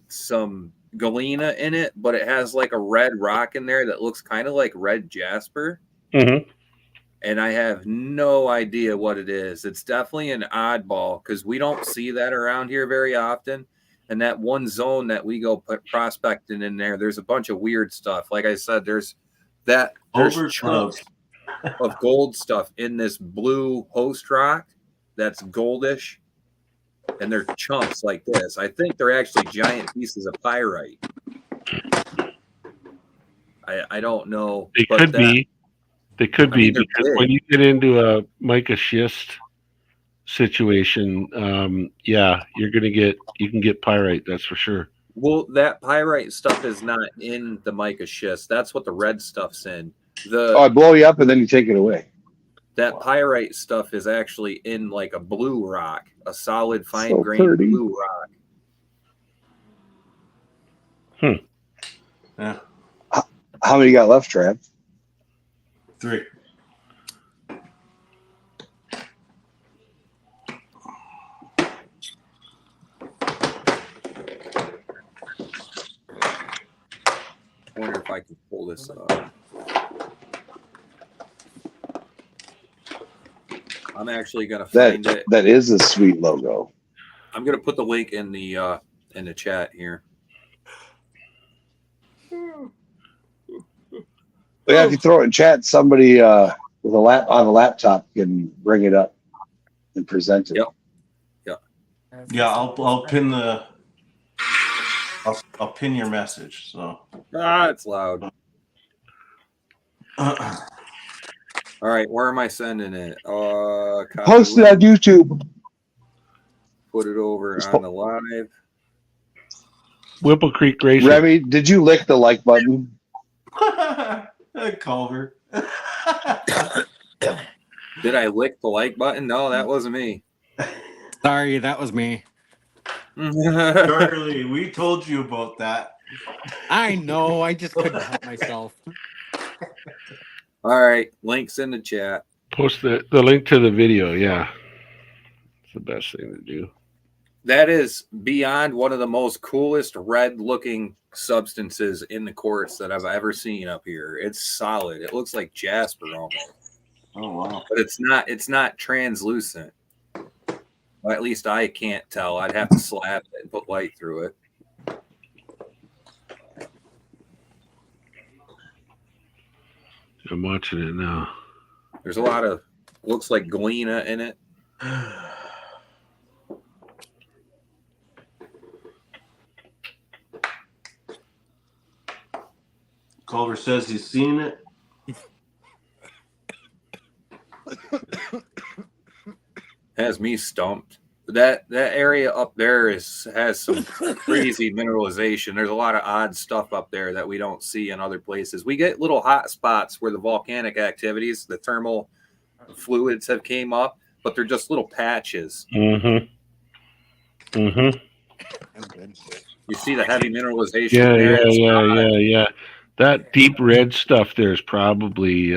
some galena in it, but it has like a red rock in there that looks kind of like red jasper. Mm-hmm. And I have no idea what it is. It's definitely an oddball because we don't see that around here very often. And that one zone that we go prospecting in there, there's a bunch of weird stuff. Like I said, there's chunks of gold stuff in this blue host rock that's goldish. And they're chunks like this. I think they're actually giant pieces of pyrite. I don't know. They but could that- be. They could I mean, be they're because big. when you get into a mica schist situation, yeah, you can get pyrite. That's for sure. Well, that pyrite stuff is not in the mica schist. That's what the red stuff's in. Oh, I blow you up and then you take it away. That pyrite stuff is actually in like a blue rock, a solid fine So grained pretty. blue rock. Yeah. How many you got left, Trav? 3. I wonder if I can pull this up. I'm actually gonna find it. That is a sweet logo. I'm gonna put the link in the chat here. But yeah, if you throw it in chat, somebody with on a laptop can bring it up and present it. Yep. Yeah, I'll pin the. I'll pin your message. So. It's loud. All right, where am I sending it? Copy Post it link, on YouTube. put it over on the live. Whipple Creek Racing. Remy, did you lick the like button? Culver. Did I lick the like button? No, that wasn't me. Sorry, that was me. Charlie, we told you about that. I know. I just couldn't help myself. All right, links in the chat. Post the link to the video. Yeah, it's the best thing to do. That is beyond one of the most coolest red looking substances in the quartz that I've ever seen up here. It's solid. It looks like jasper almost. Oh wow. But it's not translucent. Well, at least I can't tell. I'd have to slap it and put light through it. I'm watching it now. There's a lot of looks like galena in it. Culver says he's seen it. Has me stumped. That area up there has some crazy mineralization. There's a lot of odd stuff up there that we don't see in other places. We get little hot spots where the volcanic activities, the thermal fluids have came up, but they're just little patches. Mm-hmm. Mm-hmm. You see the heavy mineralization Yeah, there. yeah. That deep red stuff there is probably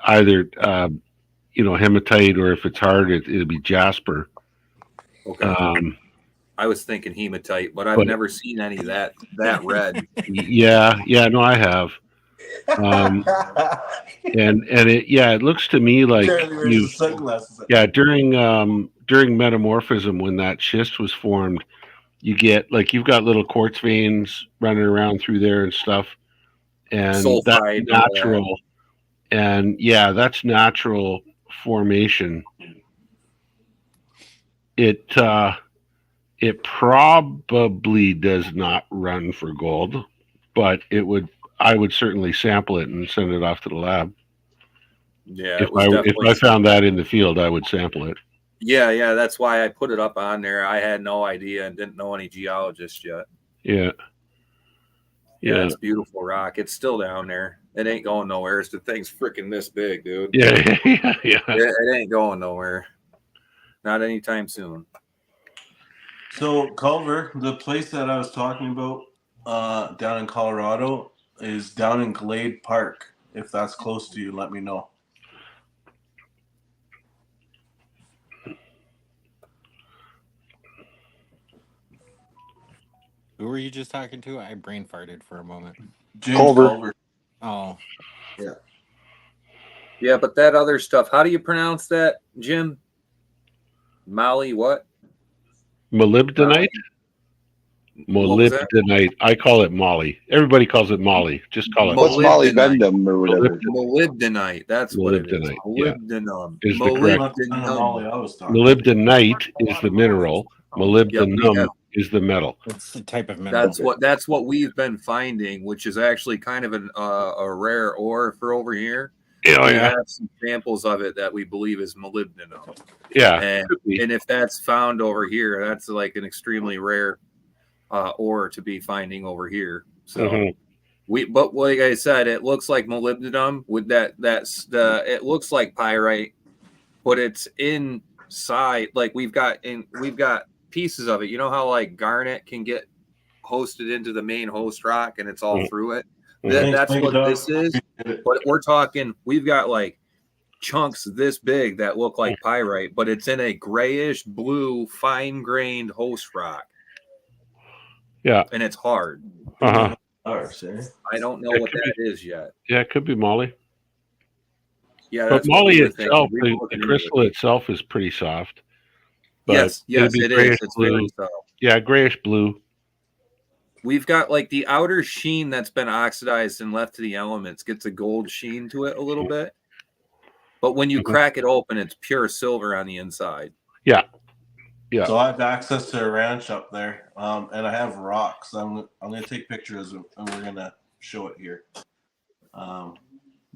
either hematite, or if it's hard, it'll be jasper. Okay. I was thinking hematite, but I've never seen any of that red. Yeah, no, I have. And it looks to me like during metamorphism, when that schist was formed, you've got little quartz veins running around through there and stuff, and Sulfide, that's natural. And yeah, that's natural formation. It probably does not run for gold, but I would certainly sample it and send it off to the lab. Yeah, if I found that in the field, I would sample it. Yeah, that's why I put it up on there. I had no idea and didn't know any geologists yet. Yeah, it's beautiful rock. It's still down there. It ain't going nowhere. The thing's freaking this big, dude. Yeah. It ain't going nowhere. Not anytime soon. So, Culver, the place that I was talking about down in Colorado is down in Glade Park. If that's close to you, let me know. Who were you just talking to? I brain farted for a moment. James Culver. Oh. Yeah, but that other stuff, how do you pronounce that, Jim? Molly what? Molybdenite? Molybdenite. I call it Molly. Everybody calls it Molly. Just call it What's molybdenum or whatever? Molybdenite. That's what it is. Molybdenum is the correct. Molybdenite is the mineral. Molybdenum is the metal. It's the type of metal. That's what we've been finding, which is actually kind of a rare ore for over here. We have some samples of it that we believe is molybdenum. Yeah, and if that's found over here, that's like an extremely rare ore to be finding over here. So but like I said, it looks like molybdenum with it looks like pyrite, but it's inside. Like we've got pieces of it. You know how like garnet can get hosted into the main host rock and it's all through it. That's what this is. But we're talking, we've got like chunks this big that look like pyrite, but it's in a grayish blue, fine grained host rock. Yeah. And it's hard. Uh-huh. I don't know what that is yet. Yeah, it could be Molly. Yeah, but Molly itself, the crystal itself is pretty soft. But yes, it is. It's very soft. Yeah, grayish blue. We've got like the outer sheen that's been oxidized and left to the elements gets a gold sheen to it a little bit. But when you crack it open, it's pure silver on the inside. Yeah. So I have access to a ranch up there, and I have rocks. I'm going to take pictures and we're going to show it here.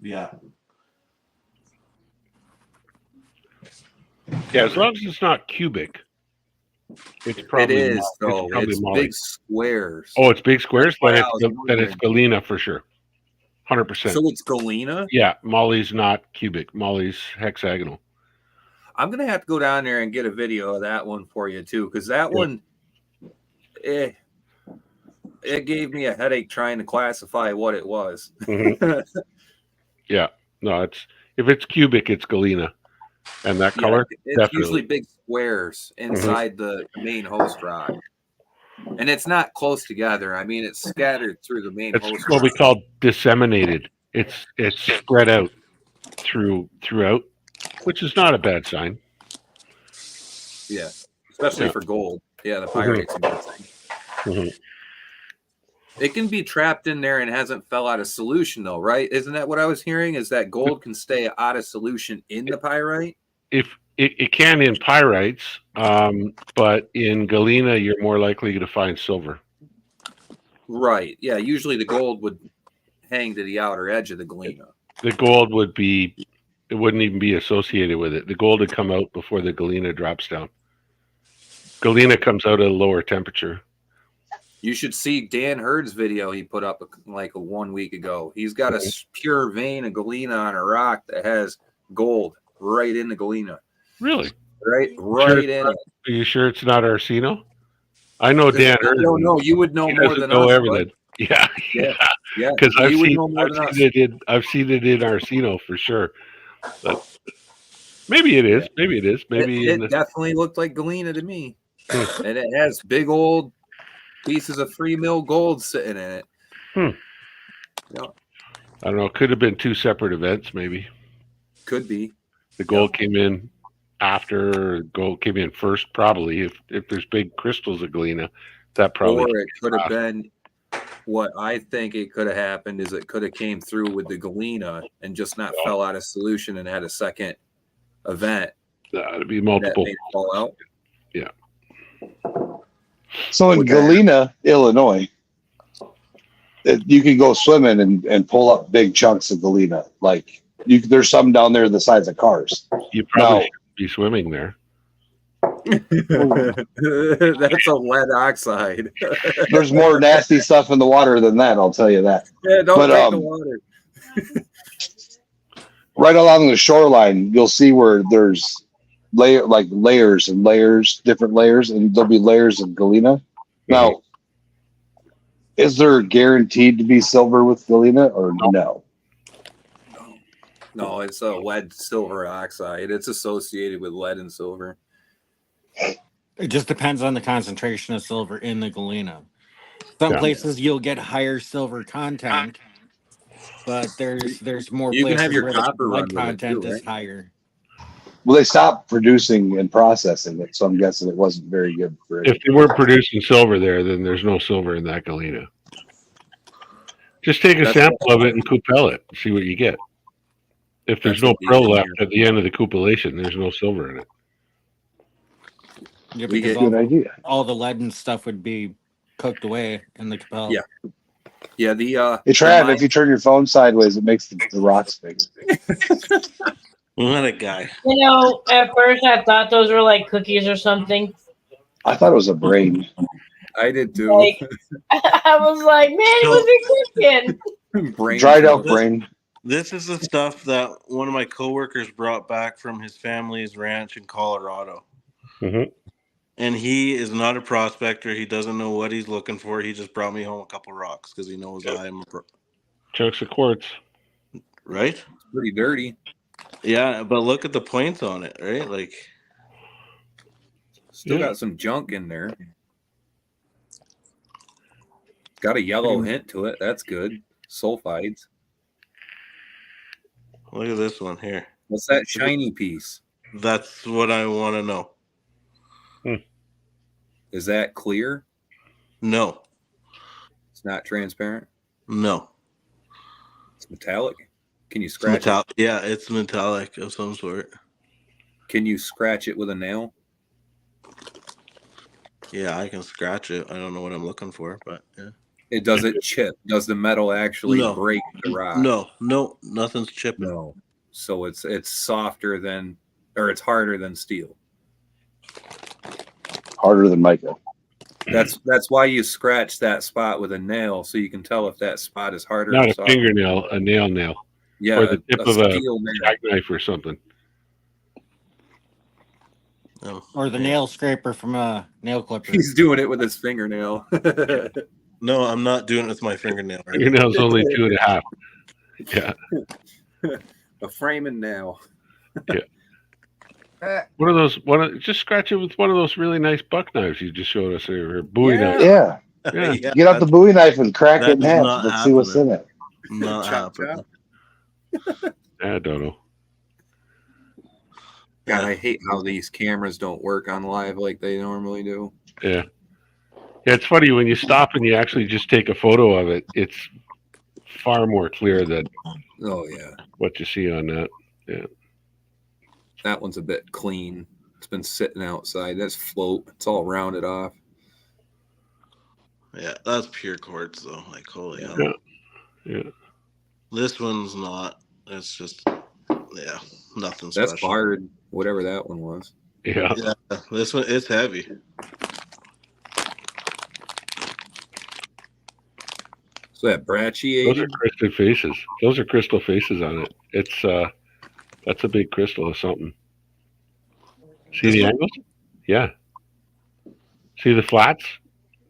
Yeah, as long as it's not cubic. It's probably it is though. It's big squares. Oh, it's big squares. Then it's galena for sure. 100%. So it's galena. Yeah, Molly's not cubic. Molly's hexagonal. I'm gonna have to go down there and get a video of that one for you too, because that one, it gave me a headache trying to classify what it was. Yeah, no, if it's cubic, it's galena, and that color. It's definitely. Usually big squares inside the main host rock, and it's not close together. I mean, it's scattered through the main host. It's what we call disseminated. It's spread out throughout, which is not a bad sign. Yeah, especially for gold. Yeah, the pyrite's a good thing. It can be trapped in there and hasn't fell out of solution though, right? Isn't that what I was hearing? Is that gold can stay out of solution in the pyrite? If it can in pyrites, but in galena, you're more likely to find silver. Right. Yeah. Usually the gold would hang to the outer edge of the galena. The gold would be, it wouldn't even be associated with it. The gold would come out before the galena drops down. Galena comes out at a lower temperature. You should see Dan Hurd's video he put up like 1 week ago. He's got a pure vein of galena on a rock that has gold right in the galena. Really? Right Sure in it. Are you sure it's not Arsino? I know Dan Hurd. I don't know. You would know He more doesn't than know us. everything. Yeah. Yeah. Because I've You would seen know more than us. I've seen it in Arsino for sure. But maybe it is. Maybe it is. Maybe It definitely looked like galena to me. And it has big old pieces of free mill gold sitting in it. Hmm. Yeah, I don't know. It could have been two separate events, maybe. could be. The gold came in after, gold came in first, probably. If there's big crystals of galena, that probably. Or it could have been what I think it could have happened is it could have came through with the galena and just not fell out of solution and had a second event. That'd be that multiple. made it fall out. Yeah. So in Galena, Illinois, you can go swimming and pull up big chunks of Galena. Like there's some down there the size of cars. You probably Now, shouldn't be swimming there. That's a lead oxide. there's more nasty stuff in the water than that. I'll tell you that. Yeah, don't But, take the water. Right along the shoreline, you'll see where there's layers and layers, different layers, and there'll be layers of galena. Now, is there guaranteed to be silver with galena or no? No, it's a lead silver oxide. It's associated with lead and silver. It just depends on the concentration of silver in the galena. Some Yeah. places you'll get higher silver content, but there's more You can places have your where the copper lead run with it content too, is right? higher. Well, they stopped producing and processing it, so I'm guessing it wasn't very good for it. If they weren't producing silver there, then there's no silver in that galena. Just take a That's sample of it and cupel it. See what you get. If there's That's no what the pearl left engineer- at the end of the cupellation, there's no silver in it. Yeah, We because get- all, Good idea. all the lead and stuff would be cooked away in the capel. Yeah. Yeah, the Hey, Trav, if you turn your phone sideways, it makes the rocks bigger. What a guy. You know, at first I thought those were like cookies or something. I thought it was a brain. I did too. Like, I was like, man, it was a cooking. Brain Dried out cells. brain. This is the stuff that one of my coworkers brought back from his family's ranch in Colorado. Mhm. And he is not a prospector. He doesn't know what he's looking for. He just brought me home a couple rocks because he knows I am a pro. Chunks of quartz. Right? It's pretty dirty. Yeah, but look at the points on it, right? Like, Still Yeah. got some junk in there. Got a yellow hint to it. That's good. Sulfides. look at this one here. What's that shiny piece? That's what I want to know. Is that clear? No, It's not transparent. no. It's metallic. Can you It's scratch it? metallic. Yeah, it's metallic of some sort. Can you scratch it with a nail? Yeah, I can scratch it. I don't know what I'm looking for, but yeah. It doesn't chip. Does the metal actually No. break the rock? No, nothing's chipping. No. So it's softer than, or it's harder than steel. Harder than mica. That's why you scratch that spot with a nail, so you can tell if that spot is harder. Not or a softer. fingernail, a nail. Yeah, Or the tip of a steel nail. jackknife or something. No. Or the nail scraper from a nail clipper. He's doing it with his fingernail. No, I'm not doing it with my fingernail. Right? Fingernail's only 2.5. Yeah. A framing nail. One of those. Just scratch it with one of those really nice buck knives you just showed us, or Bowie knife. Yeah. Yeah. Get out the Bowie knife and crack it in that is half. not Let's see what's in it. Not Chop, happening. I don't know. God, I hate how these cameras don't work on live like they normally do. Yeah. Yeah, it's funny when you stop and you actually just take a photo of it. It's far more clear than Oh yeah, what you see on that. Yeah. that one's a bit clean. It's been sitting outside. That's float. It's all rounded off. Yeah, that's pure quartz though. Like holy hell. Yeah. Yeah. This one's not. It's just yeah, nothing That's special. hard. Whatever that one was. Yeah. Yeah, this one it's heavy. So that Brachy Those 80. are crystal faces. Those are crystal faces on it. It's that's a big crystal or something. See the angles? Yeah. See the flats?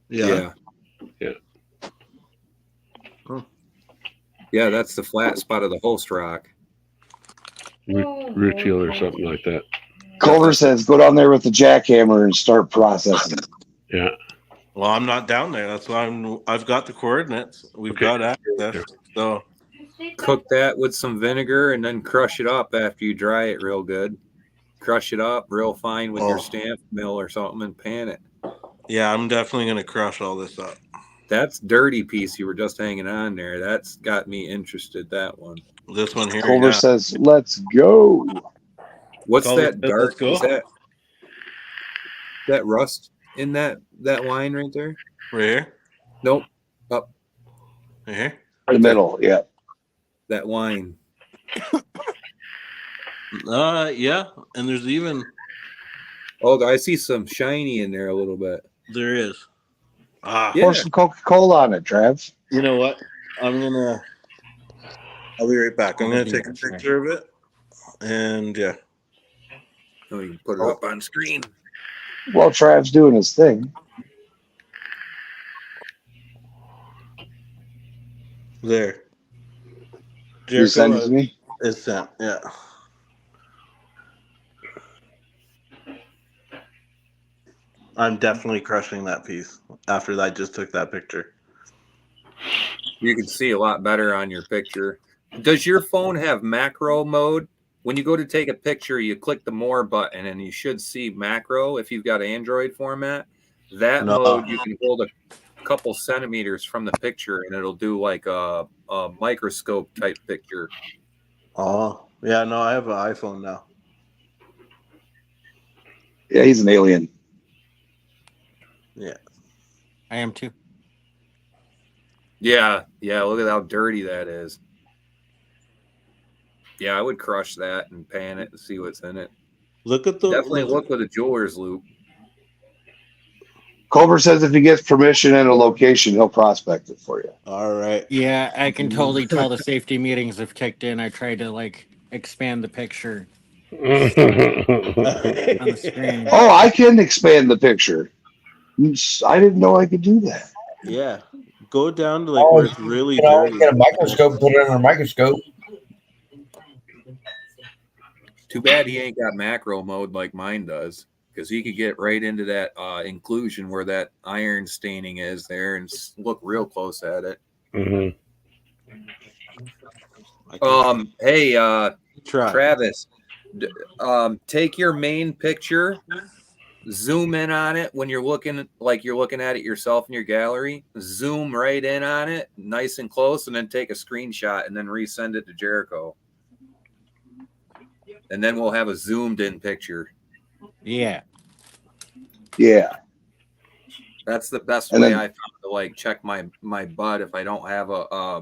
Yeah. Yeah. Yeah, that's the flat spot of the host rock. Root heel or something like that. Culver says go down there with the jackhammer and start processing. Yeah. Well, I'm not down there. That's why I've got the coordinates. We've got access. So Cook that with some vinegar and then crush it up after you dry it real good. Crush it up real fine with your stamp mill or something and pan it. yeah, I'm definitely gonna crush all this up. That's dirty piece you were just hanging on there. That's got me interested, that one. This one here. Culver yeah. says, let's go. What's Culver that says, dark? let's go. Is that rust in that line right there? Right here? Nope. Up. Right here? In the middle, yeah. That wine. Yeah. And there's even Oh, I see some shiny in there a little bit. there is. Ah, Yeah. Pour some Coca-Cola on it, Trav. you know what? I'll be right back. I'm gonna take a picture of it. And yeah. Oh, you can put it up on screen. Well, Trav's doing his thing. There. You send it to me? It's sent, yeah. I'm definitely crushing that piece after I just took that picture. You can see a lot better on your picture. Does your phone have macro mode? When you go to take a picture, you click the more button and you should see macro if you've got Android format. That No. mode, you can hold a couple centimeters from the picture and it'll do like a microscope type picture. Oh, yeah, no, I have an iPhone now. Yeah, he's an alien. Yeah. I am too. Yeah, look at how dirty that is. Yeah, I would crush that and pan it and see what's in it. Look at the Definitely look with a jeweler's loop. Culver says if he gets permission and a location, he'll prospect it for you. All right. Yeah, I can totally tell the safety meetings have kicked in. I tried to like expand the picture on the screen. Oh, I can expand the picture. I didn't know I could do that. Yeah. Go down to like where it's really dirty. Get a microscope and put it under a microscope. Too bad he ain't got macro mode like mine does, because he could get right into that inclusion where that iron staining is there and look real close at it. Mm-hmm. Hey, Travis, take your main picture, zoom in on it when you're looking at it yourself in your gallery. Zoom right in on it, nice and close, and then take a screenshot and then resend it to Jericho. And then we'll have a zoomed in picture. Yeah. Yeah. That's the best And way then- I found to like check my butt if I don't have a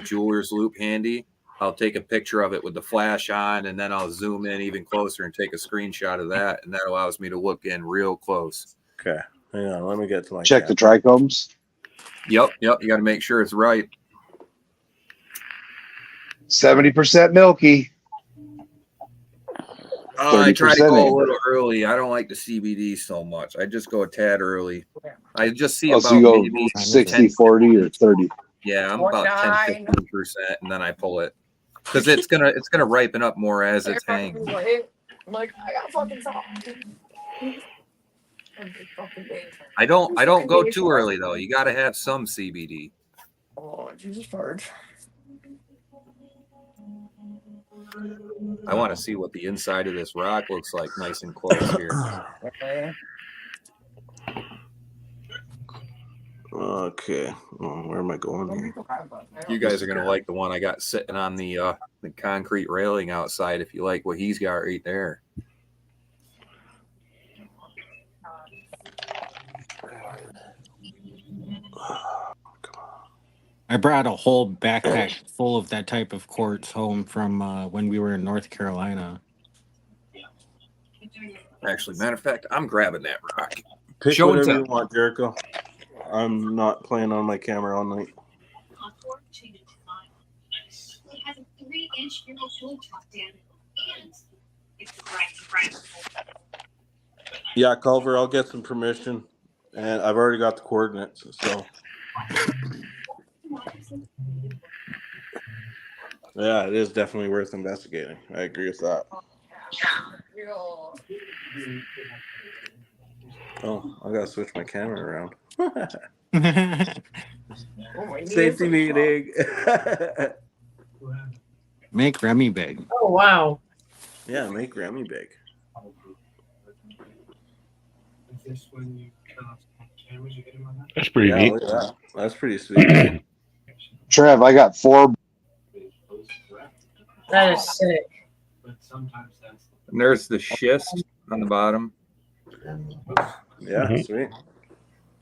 jeweler's loop handy. I'll take a picture of it with the flash on, and then I'll zoom in even closer and take a screenshot of that, and that allows me to look in real close. Okay. Hang on, let me get to my Check the trichomes. Yep. You got to make sure it's right. 70% milky. I try to 30% go a amber. little early. I don't like the CBD so much. I just go a tad early. I just see Oh, about so you go maybe 60, 10, 40, or 30. yeah, I'm about 10-15%, and then I pull it because it's gonna ripen up more as it's hanging. Like, I got fucking I don't go too early though. You got to have some CBD. Oh, Jesus George. I want to see what the inside of this rock looks like, nice and close here. Okay. Where am I going here? You guys are gonna like the one I got sitting on the concrete railing outside. If you like what he's got right there. I brought a whole backpack full of that type of quartz home from when we were in North Carolina. Actually, matter of fact, I'm grabbing that rock. Pick Show and whatever tell. you want, Jericho. I'm not playing on my camera all night. Yeah, Culver, I'll get some permission, and I've already got the coordinates. So, yeah, it is definitely worth investigating. I agree with that. Oh, I gotta switch my camera around. Safety meeting. Make Remy big. Oh wow. Yeah, make Remy big. That's pretty neat. Look at that. That's pretty sweet. Trev, I got 4. That is sick. And there's the schist on the bottom. Yeah, sweet.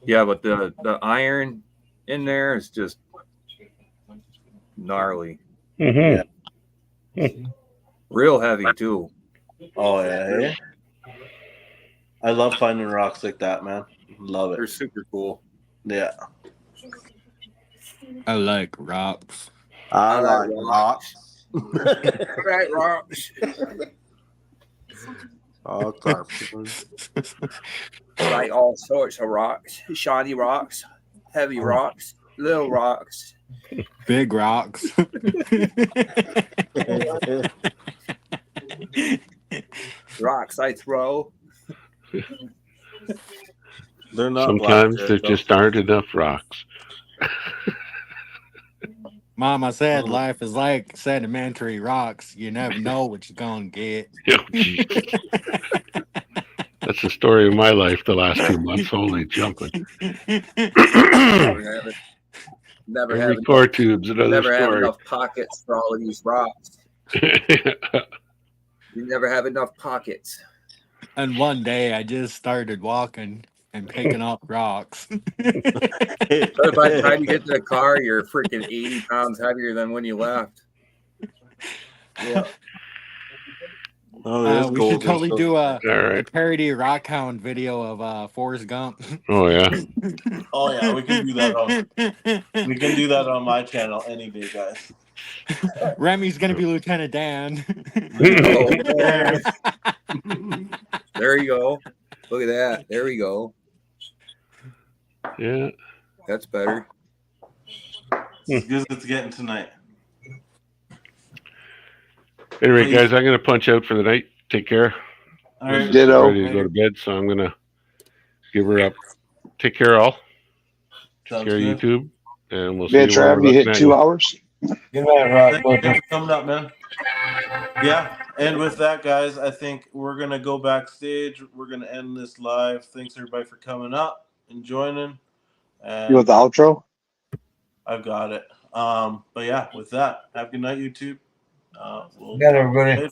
Yeah, but the iron in there is just gnarly. Real heavy too. Oh yeah. I love finding rocks like that, man. Love it. They're super cool. Yeah. I like rocks. I like rocks. Right, rocks. All types. Like all sorts of rocks. Shiny rocks, heavy rocks, little rocks. Big rocks. Rocks I throw. They're not Sometimes black, there Jericho. just aren't enough rocks. Mama said life is like sedimentary rocks. You never know what you're gonna get. Oh, geez. That's the story of my life the last 2 months. Holy jumping. Never Every have core enough, tube's another never have story. enough pockets for all of these rocks. You never have enough pockets. And one day I just started walking and picking up rocks. So by the time you get to the car, you're freaking 80 pounds heavier than when you left. Yeah. Oh, there's We gold. should totally There's do a right. parody Rockhound video of Forrest Gump. Oh, yeah. Oh yeah, we can do that on my channel any day, guys. Remy's gonna be Lieutenant Dan. Oh, there you go. Look at that. There we go. Yeah. That's better. As good as it's getting tonight. Anyway, guys, I'm going to punch out for the night. Take care. All right. Ditto. Ready to go to bed, so I'm going to give her up. Take care, all. Sounds Take care, good. YouTube. And we'll see Yeah, you Trav, you hit 2 hours. Good night, Rock. Thanks for coming up, man. Yeah, and with that, guys, I think we're gonna go backstage. We're gonna end this live. Thanks everybody for coming up and joining. And You want the outro? I've got it. But yeah, with that, have a good night, YouTube. We'll Good night, everybody.